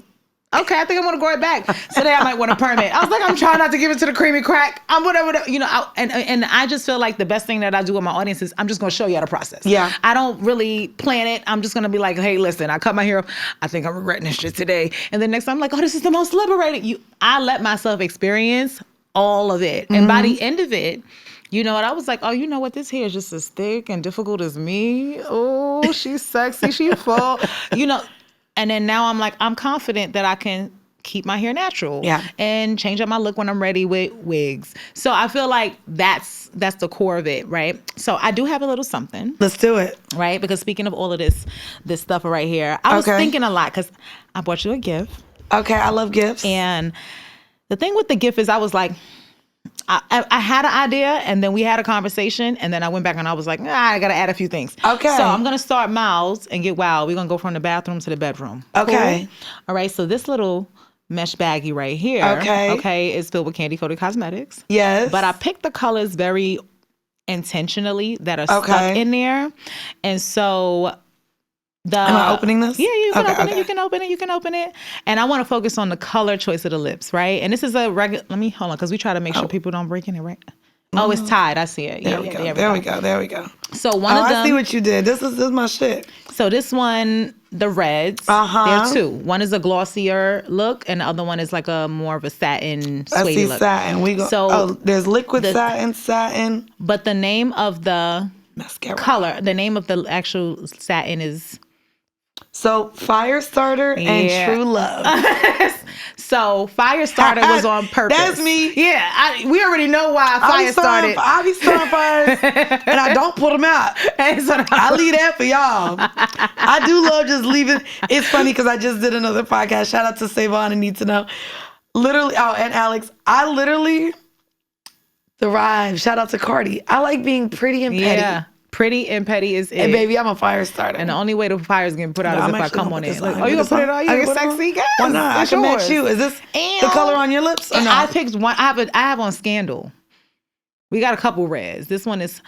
Okay, I think I'm gonna grow it back. Today I might want a permit. I was like, I'm trying not to give it to the creamy crack. I'm whatever, and I just feel like the best thing that I do with my audience is I'm just gonna show you how to process. Yeah. I don't really plan it. I'm just gonna be like, hey, listen, I cut my hair off. I think I'm regretting this shit today. And then next time I'm like, oh, this is the most liberating. I let myself experience all of it. And by the end of it, you know what? I was like, oh, you know what? This hair is just as thick and difficult as me. Oh, she's sexy. She full. And then now I'm like, I'm confident that I can keep my hair natural and change up my look when I'm ready with wigs. So I feel like that's the core of it, right? So I do have a little something. Let's do it. Right? Because speaking of all of this stuff right here, I was thinking a lot because I bought you a gift. Okay, I love gifts. And the thing with the gift is I was like, I had an idea, and then we had a conversation, and then I went back and I was like, I got to add a few things. Okay. So I'm going to start mild and get wild. We're going to go from the bathroom to the bedroom. Okay. Cool? All right. So this little mesh baggie right here. Okay. Is filled with candy-coated cosmetics. Yes. But I picked the colors very intentionally that are stuck in there. And so... Am I opening this? Yeah, you can open it. You can open it. You can open it. And I want to focus on the color choice of the lips, right? And this is a regular. Let me hold on, because we try to make sure people don't break in it, right? Oh, it's tied. I see it. There we go. There we go. So one of them. I see what you did. This is my shit. So this one, the reds. There are two. One is a glossier look, and the other one is like a more of a satin suede look. Satin. There's liquid satin. But the name of the mascara color, the name of the actual satin is. So Firestarter and True Love. So Firestarter was on purpose. That's me. Yeah, we already know why Fire started. I be starting fires and I don't put them out. I leave that for y'all. I do love just leaving. It's funny because I just did another podcast. Shout out to Savon and Need to Know. Literally, and Alex, I literally thrive. Shout out to Cardi. I like being pretty and petty. Yeah. Pretty and petty is it. And baby, I'm a fire starter. And the only way the fire is getting put out is if I come on in. Like, you gonna put it on? You sexy guys. Why not? I can match you. Is this the color on your lips? Or no? I picked one. I have on Scandal. We got a couple reds. This one is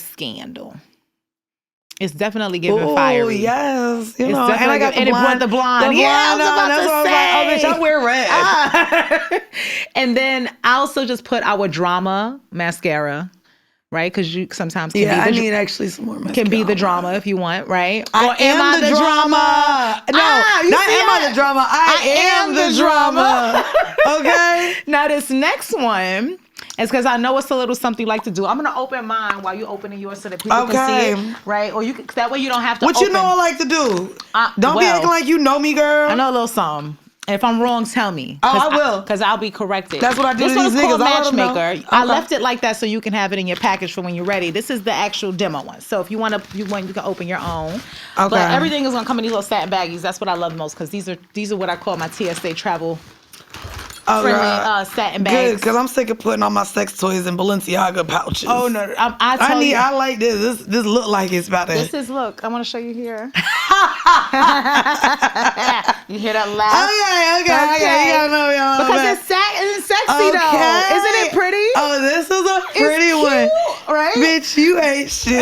Scandal. It's definitely giving Oh, fiery. yes. You It's know, and I got and it brought the blonde. Yeah, I was about that's to what I was like, oh, bitch, I wear red. And then I also just put our drama mascara, right? Because you sometimes can I be need actually some more mascara. can be the drama if you want, right? I Or am I the drama? No, you not see am I the drama. I am the drama. Okay? Now this next one is because I know it's a little something you like to do. I'm gonna open mine while you opening yours so that people can see it, right? Or you can, that way you don't have to. What open. You know I like to do? Don't be acting like you know me, girl. I know a little something. If I'm wrong, tell me. Oh, I will. Because I'll be corrected. That's what I do This to one these is called niggas. Matchmaker. Okay. I left it like that so you can have it in your package for when you're ready. This is the actual demo one. So if you want, you can open your own. Okay. But everything is gonna come in these little satin baggies. That's what I love most because these are what I call my TSA travel friendly satin bags. Good, because I'm sick of putting all my sex toys in Balenciaga pouches. Oh no, I like this. This look like it's about to. Look. I want to show you here. You hear that laugh? Okay. You gotta know y'all. Because it's sexy though. Isn't it pretty? Oh, this is a pretty one, right? Bitch, you ain't shit.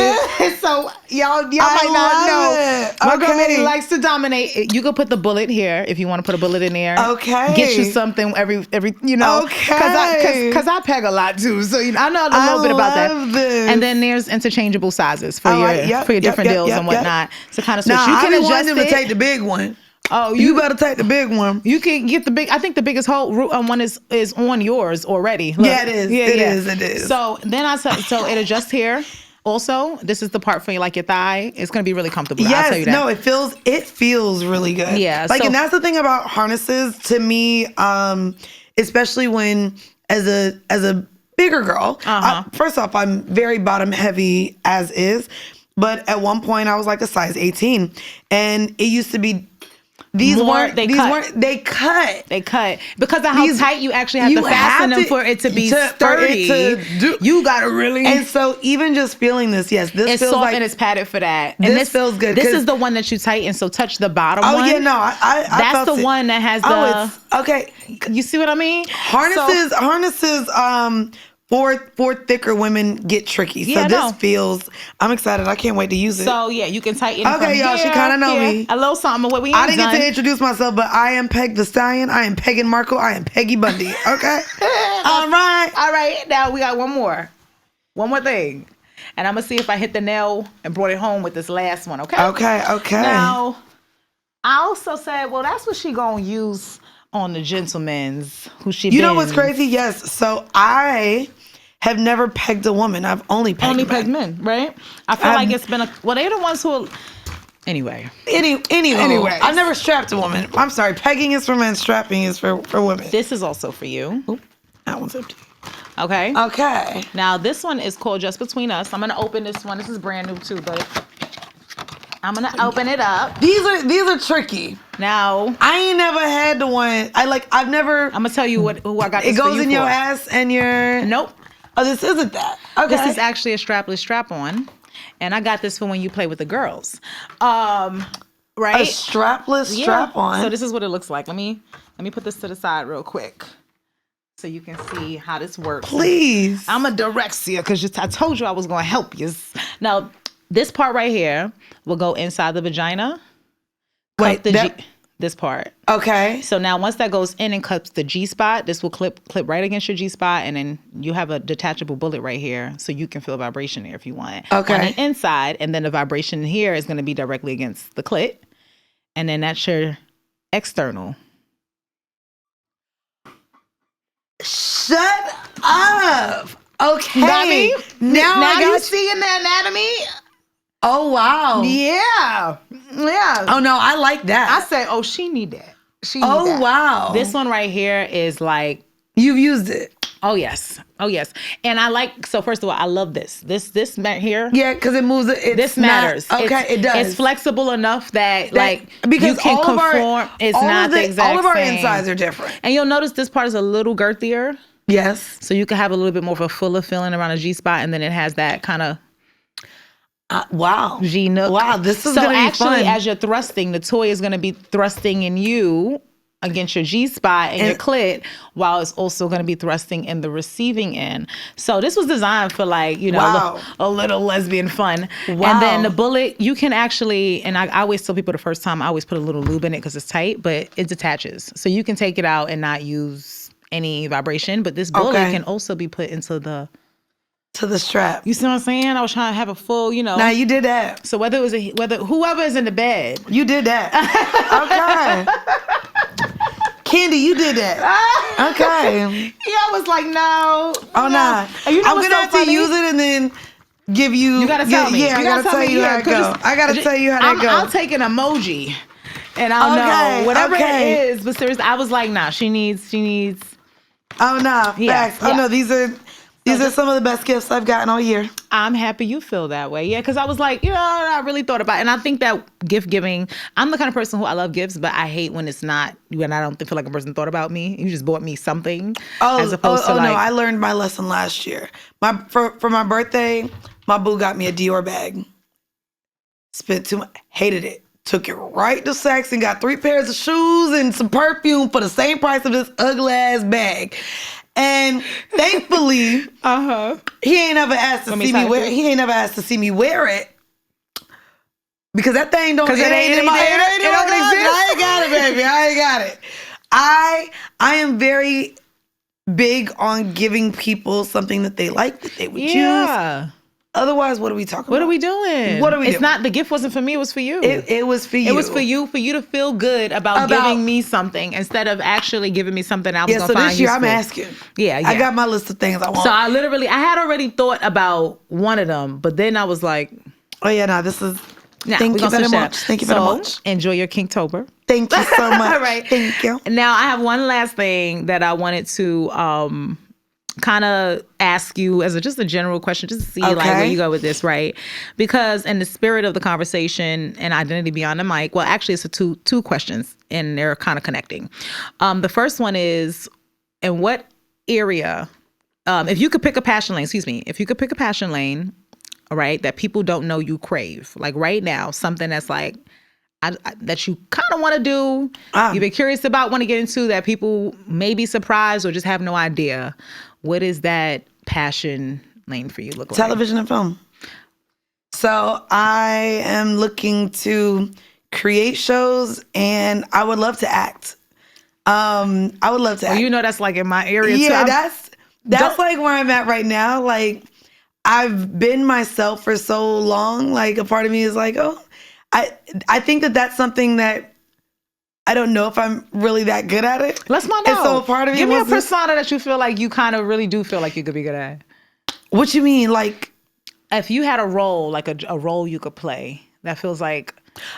So y'all might not know. My girl Mandy likes to dominate. You could put the bullet here if you want to put a bullet in there. Okay. Get you something every you know. Okay. Because I peg a lot too, so I know a little bit about that. This. And then there's interchangeable sizes for your different deals and whatnot. So kind of switch. Now, you can I adjust them it. To take the big one. Oh, you better take the big one. You can get the big. I think the biggest whole one is on yours already. Look. Yeah, it is. It is. So then so it adjusts here. Also, this is the part for your thigh. It's gonna be really comfortable. Yes, I'll tell you that. No, it feels really good. Yeah, and that's the thing about harnesses to me, especially when as a bigger girl. First off, I'm very bottom heavy as is, but at one point I was like a size 18, and it used to be. They cut because of how tight you actually have to fasten them for it to be sturdy. You gotta really. And so even just feeling this, this it's feels soft like and it's padded for that. And this feels good. This is the one that you tighten. So touch the bottom one. Oh yeah, no, I that's the one that has the. Oh, it's okay. You see what I mean? Harnesses. For thicker women get tricky. So this feels. I'm excited. I can't wait to use it. So yeah, you can tighten. Okay, y'all. She kind of know me. A little something. What we I didn't get to introduce myself, but I am Peg the Stallion. I am Peggy Markle. I am Peggy Bundy. Okay. All right. Now we got one more thing, and I'm gonna see if I hit the nail and brought it home with this last one. Okay. Okay. Now, I also said, well, that's what she gonna use on the gentlemen's who she. You know what's crazy? Yes. So I have never pegged a woman. I've only pegged men, right? I feel like it's been they're the ones who. Anyway, I've never strapped a woman. I'm sorry. Pegging is for men. Strapping is for women. This is also for you. Oop, that one's empty. Okay. Now this one is called Just Between Us. I'm gonna open this one. This is brand new too, but I'm gonna open it up. These are tricky. Now I ain't never had the one. I've never. I'm gonna tell you who I got. It goes in your ass and your. Nope. Oh, this isn't that. Okay. This is actually a strapless strap-on, and I got this for when you play with the girls. Right? A strapless strap-on. So this is what it looks like. Let me put this to the side real quick, so you can see how this works. Please. I'm a direxia because I told you I was gonna help you. Now, this part right here will go inside the vagina. Wait, this part. Okay. So now once that goes in and cups the G spot, this will clip right against your G spot, and then you have a detachable bullet right here, so you can feel vibration there if you want. Okay. On the inside, and then the vibration here is going to be directly against the clit, and then that's your external. Shut up. Okay. Now you seeing the anatomy? Oh, wow. Yeah. Oh, no, I like that. I say, she need that. That. Wow. This one right here is like. You've used it. Oh, yes. And I like, so first of all, I love this. This mat here. Yeah, because it moves. This matters. It does. It's flexible enough that because you can conform. It's not the exact same. All of our insides are different. And you'll notice this part is a little girthier. Yes. So you can have a little bit more of a fuller feeling around a G spot, and then it has that kind of. Wow. G-nook. Wow, this is going to be fun. So actually, as you're thrusting, the toy is going to be thrusting in you against your G-spot and your clit, while it's also going to be thrusting in the receiving end. So this was designed for like, you know, Wow. a little lesbian fun. Wow. And then the bullet, you can actually, and I always tell people the first time, I always put a little lube in it because it's tight, but it detaches. So you can take it out and not use any vibration. But this bullet can also be put into the strap. You see what I'm saying? I was trying to have a full, you know. Now you did that. So whether whoever is in the bed, you did that. Okay. Candy, you did that. Okay. Yeah, I was like, no. Oh, nah. And you know I'm what's gonna so have funny? to use it and then give you. You gotta tell me. Yeah, I gotta tell you how it go. I gotta tell you how that go. I'll take an emoji, and I'll know whatever it is. But seriously, I was like, nah. She needs. Oh no, facts. Oh no, these are some of the best gifts I've gotten all year. I'm happy you feel that way. Yeah, because I was like, you know, I really thought about it. And I think that gift giving, I'm the kind of person who I love gifts, but I hate when it's not, when I don't feel like a person thought about me. You just bought me something as opposed to like. No, I learned my lesson last year. For my birthday, my boo got me a Dior bag. Spent too much, hated it. Took it right to Saks and got 3 pairs of shoes and some perfume for the same price of this ugly ass bag. And thankfully, he ain't never asked to see me wear. He ain't never asked to see me wear it because that thing don't. It ain't in my. It don't exist. I ain't got it, baby. I ain't got it. I am very big on giving people something that they like, that they would use. Otherwise, what are we talking about? What are we doing? It's not, the gift wasn't for me, it was for you. It was for you. It was for you to feel good about giving me something instead of actually giving me something I was going to find useful. So this year I'm asking. Yeah. I got my list of things I want. So I had already thought about one of them, but then I was like. Oh yeah, no, this is. Thank you very much. Thank you very much. Enjoy your Kinktober. Thank you so much. All right. Thank you. Now I have one last thing that I wanted to kind of ask you as just a general question, just to see like where you go with this, right? Because in the spirit of the conversation and identity beyond the mic, well, actually it's two questions and they're kind of connecting. The first one is, in what area, if you could pick a passion lane, all right, that people don't know you crave, like right now, something that's like, that you kind of want to do, you've been curious about, want to get into, that people may be surprised or just have no idea. What is that passion lane for you look like? Television and film. So I am looking to create shows and I would love to act. I would love to act. You know, that's like in my area too. Yeah, that's like where I'm at right now. Like, I've been myself for so long. Like, a part of me is like, I think that that's something that I don't know if I'm really that good at it. Let's find out. And so a part of me give me a persona that you feel like you kind of really do feel like you could be good at. What you mean? Like, if you had a role, like a role you could play that feels like.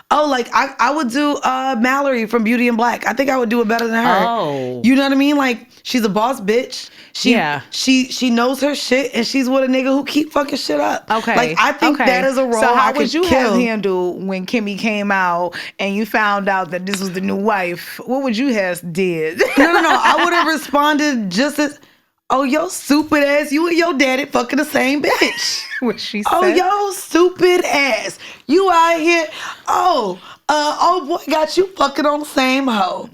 Oh, like I would do Mallory from Beauty and Black. I think I would do it better than her. Oh. You know what I mean? Like, she's a boss bitch. She knows her shit and she's with a nigga who keep fucking shit up. Okay. Like, I think that is a role so how I could would you kill. have handled when Kimmy came out and you found out that this was the new wife? What would you have did? No. I would have responded just as, oh, yo, stupid ass, you and your daddy fucking the same bitch. What she said? Oh, yo, stupid ass, you out here, oh boy got you fucking on the same hoe.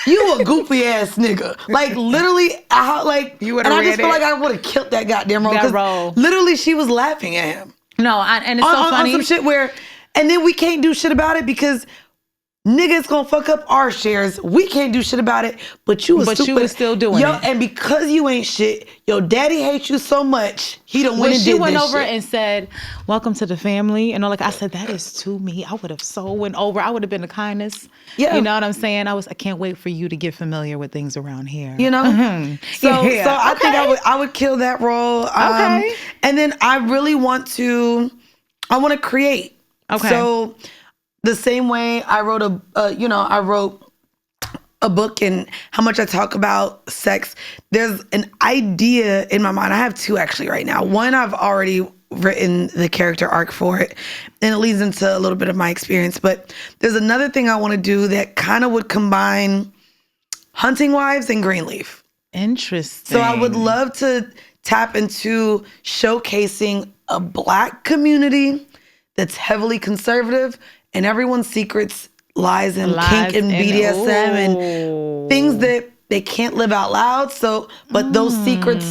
You a goofy ass nigga. Like, literally, you would have. And I just feel like I would have killed that goddamn role. That role. Literally, she was laughing at him. No, and it's so funny. On some shit where, and then we can't do shit about it because niggas gonna fuck up our shares. We can't do shit about it, but you was still doing it. And because you ain't shit, your daddy hates you so much, he don't win and did this shit. When she went over and said, welcome to the family, and I said, that is to me. I would have so went over. I would have been the kindest. Yeah. You know what I'm saying? I can't wait for you to get familiar with things around here. You know? Mm-hmm. So I think I would kill that role. Okay. And then I really want to create. Okay. So the same way I wrote a book and how much I talk about sex, there's an idea in my mind. I have 2 actually right now. One, I've already written the character arc for it, and it leads into a little bit of my experience. But there's another thing I want to do that kind of would combine Hunting Wives and Greenleaf. Interesting. So I would love to tap into showcasing a Black community that's heavily conservative, and everyone's secrets lies in kink and BDSM things that they can't live out loud. So, but those secrets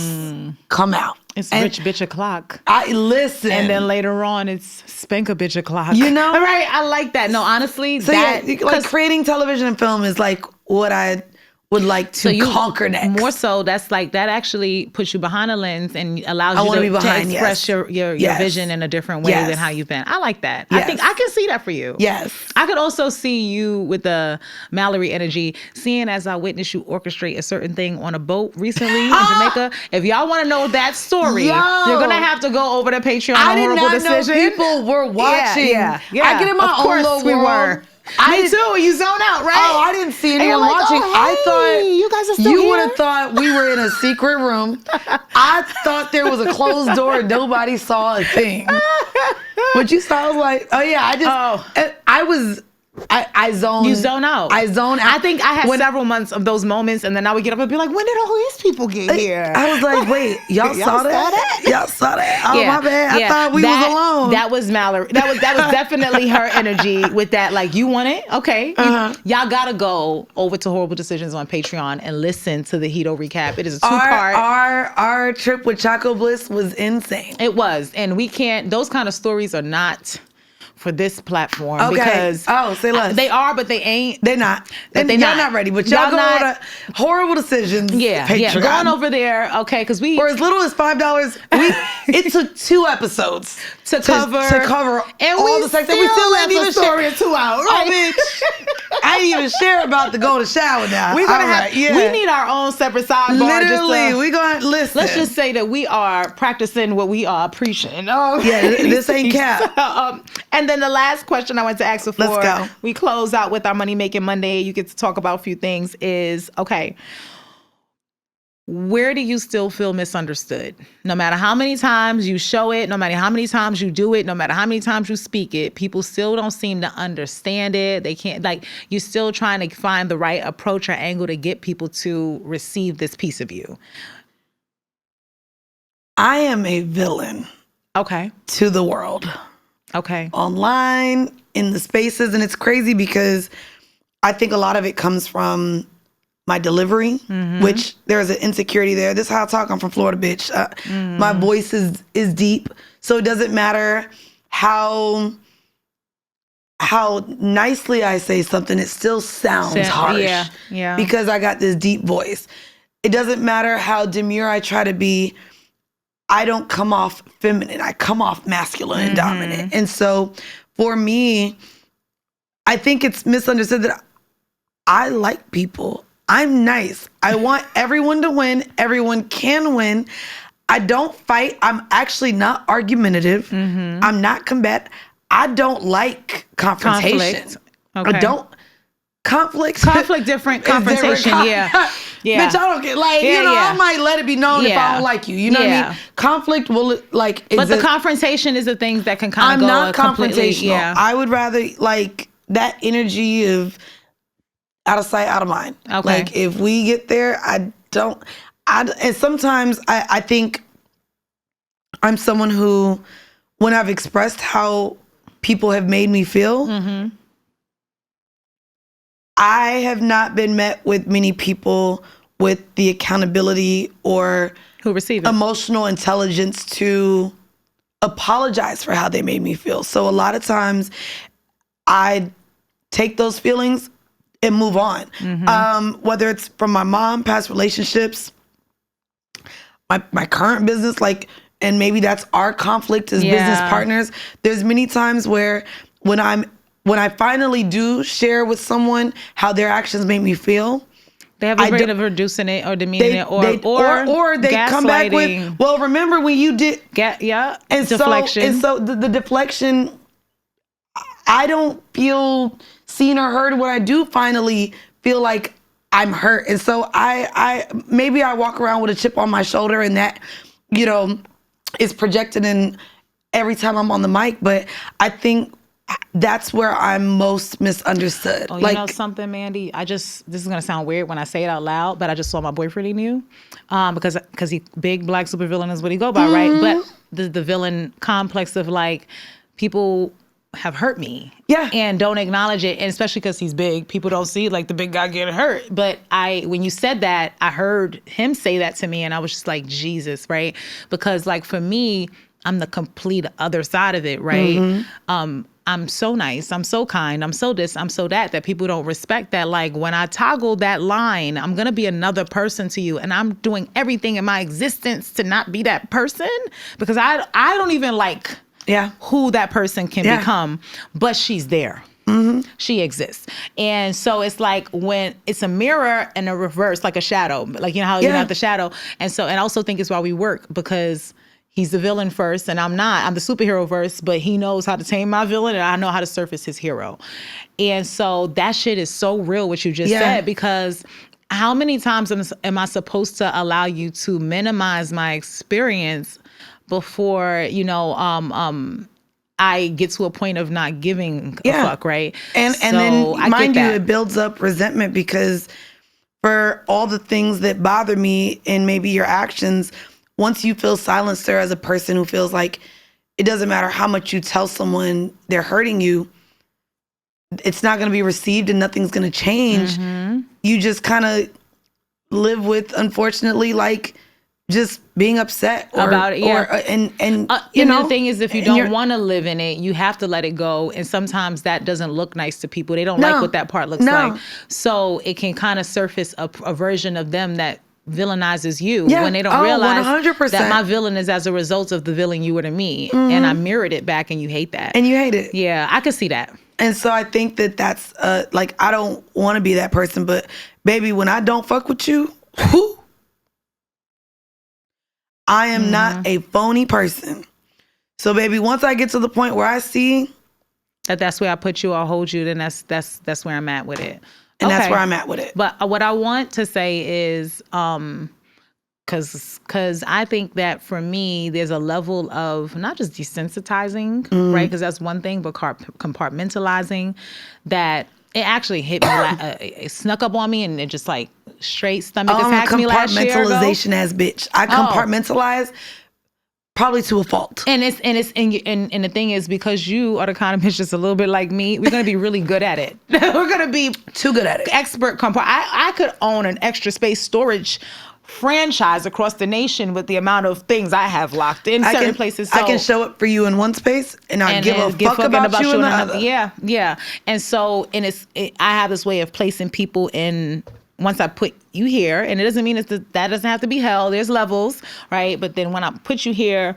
come out. It's rich bitch o'clock. I listen. And then later on, it's spank a bitch o'clock. You know? All right, I like that. No, honestly, So like creating television and film is like what I would like to conquer next. More so, that's like, that actually puts you behind a lens and allows you to express your vision in a different way than how you've been. I like that. I think I can see that for you. Yes. I could also see you with the Mallory energy, seeing as I witnessed you orchestrate a certain thing on a boat recently in Jamaica. If y'all want to know that story, you're going to have to go over to Patreon on Whoreible Decisions. People were watching. Yeah. I get in my own little world. Me too. You zone out, right? Oh, I didn't see anyone watching. I thought you guys are still you here? would have thought we were in a secret room. I thought there was a closed door and nobody saw a thing. But you saw, I was like, oh yeah, I zoned. You zone out. I zone out. I think I had several months of those moments, and then I would get up and be like, when did all these people get here? I was like, wait, y'all saw that? Y'all saw that? Oh, my bad. I thought we was alone. That was Mallory. That was definitely her energy with that. Like, you want it? Okay. Y'all gotta go over to Whoreible Decisions on Patreon and listen to the Hito recap. It is a 2-part. Our trip with Choco Bliss was insane. It was. And we can't, those kind of stories are not for this platform. Okay. Because say less. They are, but they ain't. They're not. Y'all not ready, but y'all go over to Whoreible Decisions. Patreon. Going over there, okay, because for as little as $5, it took 2 episodes to cover and all the sex. And we still didn't even story in 2 hours. Right? I didn't even share about the go to shower now. We need our own separate sidebar. Literally, we gonna listen. Let's just say that we are practicing what we are preaching. Oh, yeah, this ain't cap. And then the last question I want to ask before Let's go. we close out with our Money Making Monday, you get to talk about a few things, is, okay, where do you still feel misunderstood? No matter how many times you show it, no matter how many times you do it, no matter how many times you speak it, people still don't seem to understand it. They can't, like, you're still trying to find the right approach or angle to get people to receive this piece of you. I am a villain. Okay. To the world. Okay. Online, in the spaces, and it's crazy because I think a lot of it comes from my delivery, which there's an insecurity there. This is how I talk. I'm from Florida, bitch. My voice is deep, so it doesn't matter how nicely I say something. It still sounds harsh. Yeah. Because I got this deep voice. It doesn't matter how demure I try to be. I don't come off feminine. I come off masculine and dominant. And so for me, I think it's misunderstood that I like people. I'm nice. I want everyone to win. Everyone can win. I don't fight. I'm actually not argumentative. I'm not combative. I don't like confrontation. Okay. I don't. Conflict different, confrontation, yeah. Bitch, I don't get, like, I might let it be known if I don't like you. You know what I mean? Conflict will, like, but the confrontation is the things that can kind of go I'm not confrontational. Yeah. I would rather, like, that energy of out of sight, out of mind. Okay. Like, if we get there, and sometimes I think I'm someone who, when I've expressed how people have made me feel, I have not been met with many people with the accountability or who receive it. Emotional intelligence to apologize for how they made me feel. So a lot of times I take those feelings and move on. Whether it's from my mom, past relationships, my current business, like, and maybe that's our conflict as business partners. There's many times where when I finally do share with someone how their actions make me feel, they have a way of reducing it or demeaning it, or they come back with, well, remember when you did, and deflection. So the deflection, I don't feel seen or heard when I do finally feel like I'm hurt, and so I maybe I walk around with a chip on my shoulder, and that, is projected in every time I'm on the mic, but I think that's where I'm most misunderstood. Oh, you know something, Mandii? This is gonna sound weird when I say it out loud, but I just saw my boyfriend in you, because he big black supervillain is what he go by, right? But the villain complex of, like, people have hurt me. Yeah. And don't acknowledge it. And especially because he's big, people don't see like the big guy getting hurt. But when you said that, I heard him say that to me and I was just like, Jesus, right? Because like for me, I'm the complete other side of it, right? I'm so nice, I'm so kind, I'm so this, I'm so that people don't respect that. Like when I toggle that line, I'm gonna be another person to you and I'm doing everything in my existence to not be that person because I don't even like who that person can become, but she's there. She exists. And so it's like when it's a mirror and a reverse, like a shadow, like you know how you're not the shadow. And so, and I also think it's why we work because he's the villain first and I'm not. I'm the superhero first, but he knows how to tame my villain and I know how to surface his hero. And so that shit is so real what you just said because how many times am I supposed to allow you to minimize my experience before, you know, I get to a point of not giving a fuck, right? And then mind you, it builds up resentment because for all the things that bother me and maybe your actions, once you feel silenced there as a person who feels like it doesn't matter how much you tell someone they're hurting you, it's not going to be received and nothing's going to change. You just kind of live with, unfortunately, like just being upset about it. And you know, the thing is, if you don't want to live in it, you have to let it go. And sometimes that doesn't look nice to people. They don't like what that part looks like. So it can kind of surface a version of them that villainizes you when they don't realize 100%. that my villain is as a result of the villain you were to me. And I mirrored it back and you hate that. And you hate it. Yeah, I could see that. And so I think that's like, I don't want to be that person, but baby, when I don't fuck with you, I am not a phony person. So baby, once I get to the point where I see that's where I put you, I'll hold you, then that's where I'm at with it. And that's where I'm at with it. But what I want to say is, because I think that for me, there's a level of not just desensitizing, right? Because that's one thing, but compartmentalizing that it actually hit me, it snuck up on me and it just like straight stomach attacked me last year ago. Compartmentalization ass bitch. I compartmentalize probably to a fault. And the thing is, because you are the kind of bitch just a little bit like me, we're gonna be really good at it. We're gonna be too good at it. Expert I could own an extra space storage franchise across the nation with the amount of things I have locked in certain places. So, I can show up for you in one space and I give a fuck about you in the other. Yeah. And so, I have this way of placing people in. Once I put you here, and it doesn't mean that doesn't have to be hell. There's levels, right? But then when I put you here,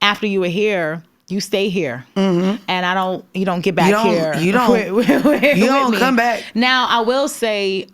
after you were here, you stay here, and you don't get back here. You don't come back. Now I will say,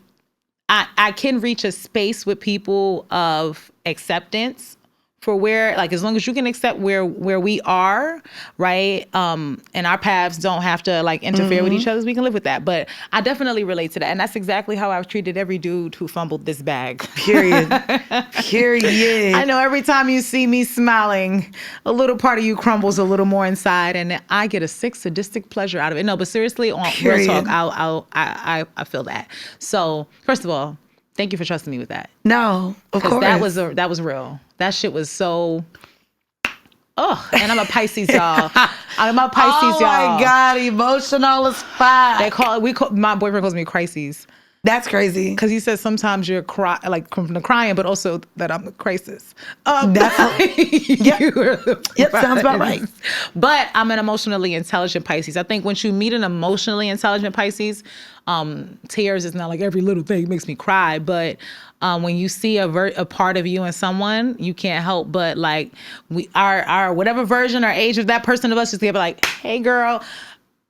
I can reach a space with people of acceptance for where, like, as long as you can accept where we are, right? And our paths don't have to like interfere with each other, we can live with that. But I definitely relate to that. And that's exactly how I've treated every dude who fumbled this bag. Period. I know every time you see me smiling, a little part of you crumbles a little more inside, and I get a sick sadistic pleasure out of it. No, but seriously, on real talk, I feel that. So first of all, thank you for trusting me with that. No, of course. That was real. That shit was so. And I'm a Pisces, y'all. I'm a Pisces, y'all. Oh my God, emotional as fuck. My boyfriend calls me crises. That's crazy. Because he says sometimes you're from the crying, but also that I'm the crisis. That's sounds about right. But I'm an emotionally intelligent Pisces. I think once you meet an emotionally intelligent Pisces, tears is not like every little thing makes me cry, but when you see a part of you in someone, you can't help but like our whatever version or age of that person of us just be like, hey girl,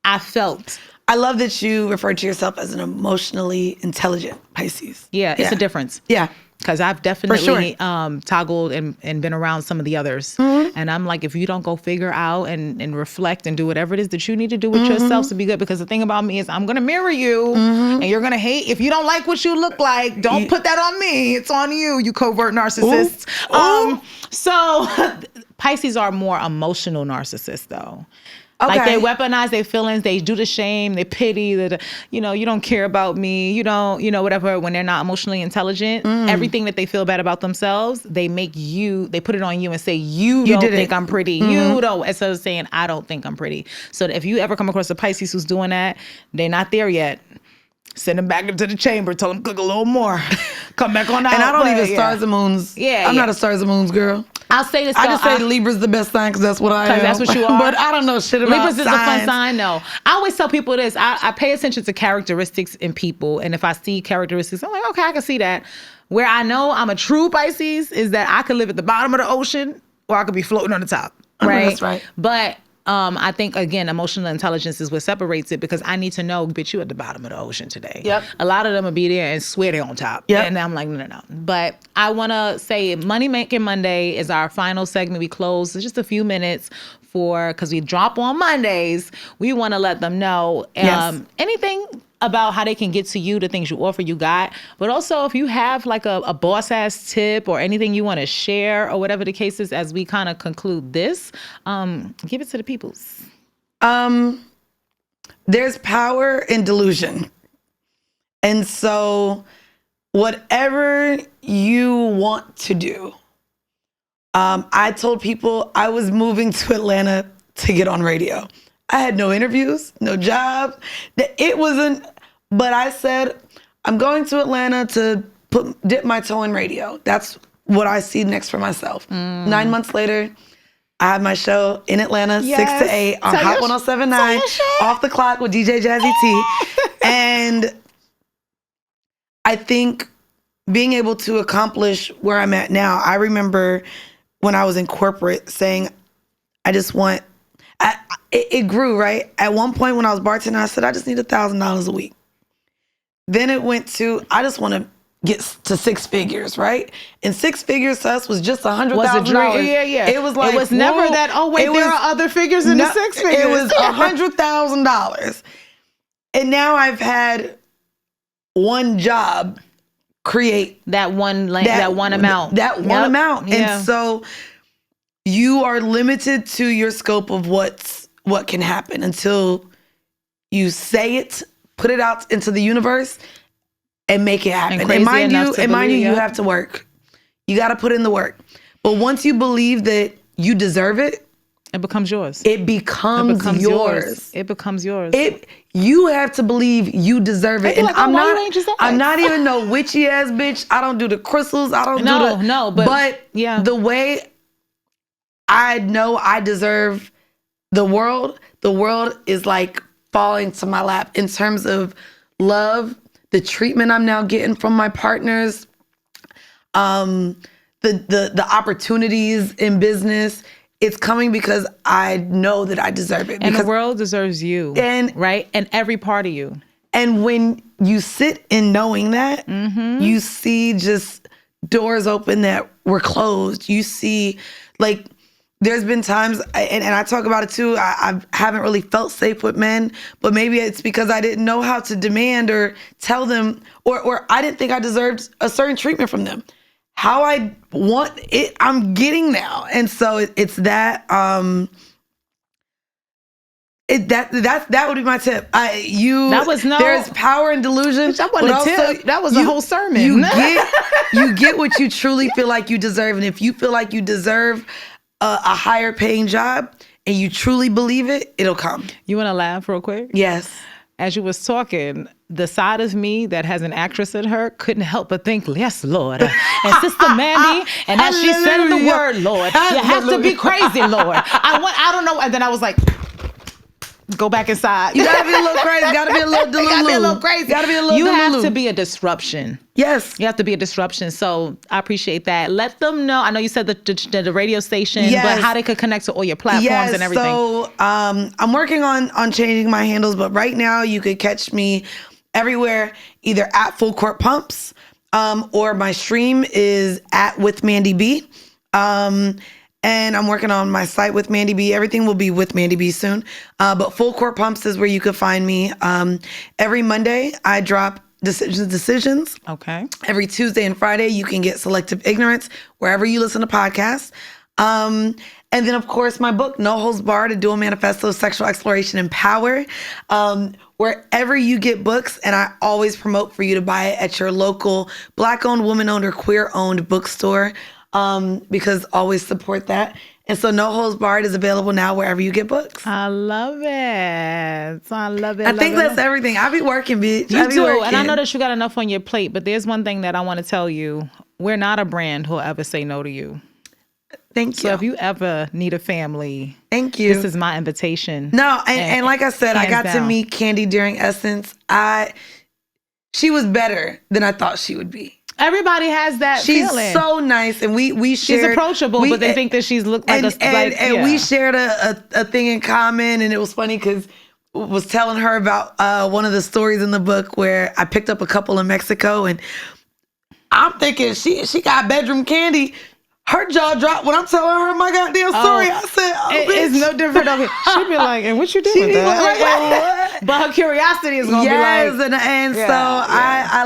I felt. I love that you refer to yourself as an emotionally intelligent Pisces. Yeah, it's a difference. Yeah. Because I've definitely toggled and been around some of the others. And I'm like, if you don't go figure out and reflect and do whatever it is that you need to do with yourself to be good. Because the thing about me is I'm going to mirror you and you're going to hate. If you don't like what you look like, don't put that on me. It's on you, you covert narcissist. So Pisces are more emotional narcissists though. Like they Okay. weaponize their feelings. They do the shame, they pity, you don't care about me. You don't, whatever. When they're not emotionally intelligent, everything that they feel bad about themselves, they put it on you and say, you don't did think it. I'm pretty. You don't, instead of saying, I don't think I'm pretty. So if you ever come across a Pisces who's doing that, they're not there yet. Send them back into the chamber. Tell them cook a little more. Come back on out. And I don't even stars and moons. I'm not a stars and moons girl. I'll say this. I just say Libra's the best sign because that's what I am. Because that's what you are. But I don't know shit about Libras is a fun signs. sign, no. I always tell people this. I pay attention to characteristics in people. And if I see characteristics, I'm like, okay, I can see that. Where I know I'm a true Pisces is that I could live at the bottom of the ocean or I could be floating on the top. Right? That's right. But I think, again, emotional intelligence is what separates it because I need to know, bitch, you at the bottom of the ocean today. Yep. A lot of them will be there and swear they're on top. Yep. And I'm like, no. But I want to say Money Making Monday is our final segment. We close in just a few minutes because we drop on Mondays. We want to let them know anything about how they can get to you, the things you offer, you got. But also if you have like a boss ass tip or anything you want to share or whatever the case is, as we kind of conclude this, give it to the peoples. There's power in delusion. And so whatever you want to do, I told people I was moving to Atlanta to get on radio. I had no interviews, no jobs. It wasn't, but I said, I'm going to Atlanta to dip my toe in radio. That's what I see next for myself. 9 months later, I have my show in Atlanta, 6 to 8 on Hot 107.9, Off the Clock with DJ Jazzy T. And I think being able to accomplish where I'm at now, I remember when I was in corporate saying, it grew, right? At one point when I was bartending, I said, I just need $1,000 a week. Then it went to, I just want to get to six figures, right? And six figures to us was just $100,000. Yeah. It was like, it was never that, there are other figures in the six figures. It was $100,000. And now I've had one job create that one amount. That one amount. Yeah. And so you are limited to your scope of what can happen until you say it, put it out into the universe, and make it happen. And mind you, you have to work. You got to put in the work. But once you believe that you deserve it, it becomes yours. It becomes yours. It becomes yours. You have to believe you deserve it. And like, I'm not even no witchy ass bitch. I don't do the crystals. I don't but the way I know I deserve the world is like falling to my lap in terms of love, the treatment I'm now getting from my partners, the opportunities in business. It's coming because I know that I deserve it. And the world deserves you, right? And every part of you. And when you sit in knowing that, you see just doors open that were closed. You see, like, there's been times, and I talk about it too, I haven't really felt safe with men, but maybe it's because I didn't know how to demand or tell them, or I didn't think I deserved a certain treatment from them. How I want it, I'm getting now. And so it's that, that would be my tip. There's power in delusion. That wasn't a tip. That was a whole sermon. You get what you truly feel like you deserve. And if you feel like you deserve a higher paying job and you truly believe it, it'll come. You want to laugh real quick? Yes. As you was talking, the side of me that has an actress in her couldn't help but think, yes, Lord. And Sister Mandii, and as she said the word, Lord, you have to be crazy, Lord. I don't know. And then I was like, go back inside. You gotta be a little crazy. Gotta be a little delulu. Gotta be a little crazy. Gotta be a little You delulu. have to be a disruption. Yes. You have to be a disruption. So I appreciate that. Let them know. I know you said the radio station, but how they could connect to all your platforms and everything. So I'm working on changing my handles, but right now you could catch me everywhere, either at Full Court Pumps, or my stream is at with Mandii B. And I'm working on my site with Mandii B. Everything will be with Mandii B soon. But Full Court Pumps is where you could find me. Every Monday, I drop Decisions. Okay. Every Tuesday and Friday, you can get Selective Ignorance wherever you listen to podcasts. And then, of course, my book, No Holds Barred, A Dual Manifesto of Sexual Exploration and Power. Wherever you get books, and I always promote for you to buy it at your local Black-owned, woman-owned, or queer-owned bookstore, because always support that. And so No Holds Barred is available now wherever you get books. I love it. I love it. I think that's everything. I be working, bitch. You I be do. working. And I know that you got enough on your plate, but there's one thing that I want to tell you. We're not a brand who'll ever say no to you. Thank you. So if you ever need a family, thank you. This is my invitation. No, and like I said, I got to down. meet Candy during Essence. She was better than I thought she would be. Everybody has that She's feeling. so nice, and we shared. She's approachable, but they think that she's looked like and we shared a thing in common, and it was funny because was telling her about one of the stories in the book where I picked up a couple in Mexico, and I'm thinking she got bedroom Candy. Her jaw dropped when I'm telling her my goddamn story. I said, it's no different. She'd be like, and what you doing with that? But her curiosity is going to be like. And so I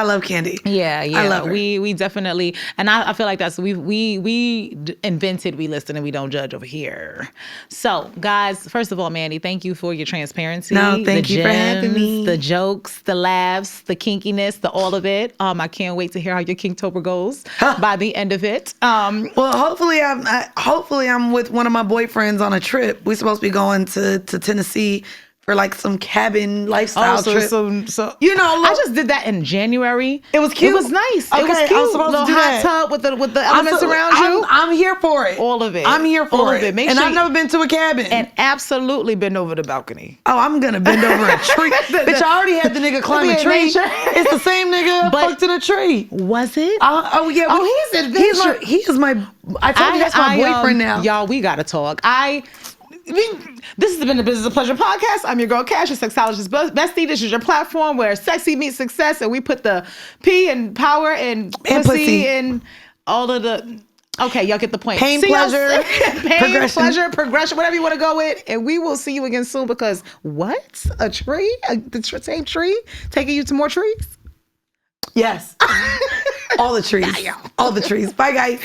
love Candy. Yeah. I love her. We definitely, and I feel like that's, we invented, we listen, and we don't judge over here. So guys, first of all, Mandii, thank you for your transparency. No, thank you for having me. The jokes, the laughs, the kinkiness, the all of it. I can't wait to hear how your Kinktober goes by the end of it. Well, hopefully I'm with one of my boyfriends on a trip. We're supposed to be going to Tennessee for like some cabin lifestyle trip. So you know, I just did that in January. It was cute. It was nice. Okay, it was cute. I was supposed little to do hot that. tub with the elements around you. I'm here for it. All of it. I'm here for all it. Of it. And I've never been to a cabin. And absolutely bend over the balcony. Oh, I'm gonna bend over a tree. Bitch, I already had the nigga climb a tree. It's the same nigga fucked in a tree. Was it? Oh yeah. Oh, he's adventurous. He is my. I told you that's my boyfriend now. Y'all, we gotta talk. This has been the Business of Pleasure podcast. I'm your girl, Cash, your sexologist bestie. This is your platform where sexy meets success, and we put the P and power and pussy and all of the. Okay, y'all get the point. Pain, pleasure, progression, whatever you want to go with, and we will see you again soon. Because what? A tree? The same tree taking you to more trees? Yes. All the trees. All the trees. Bye, guys.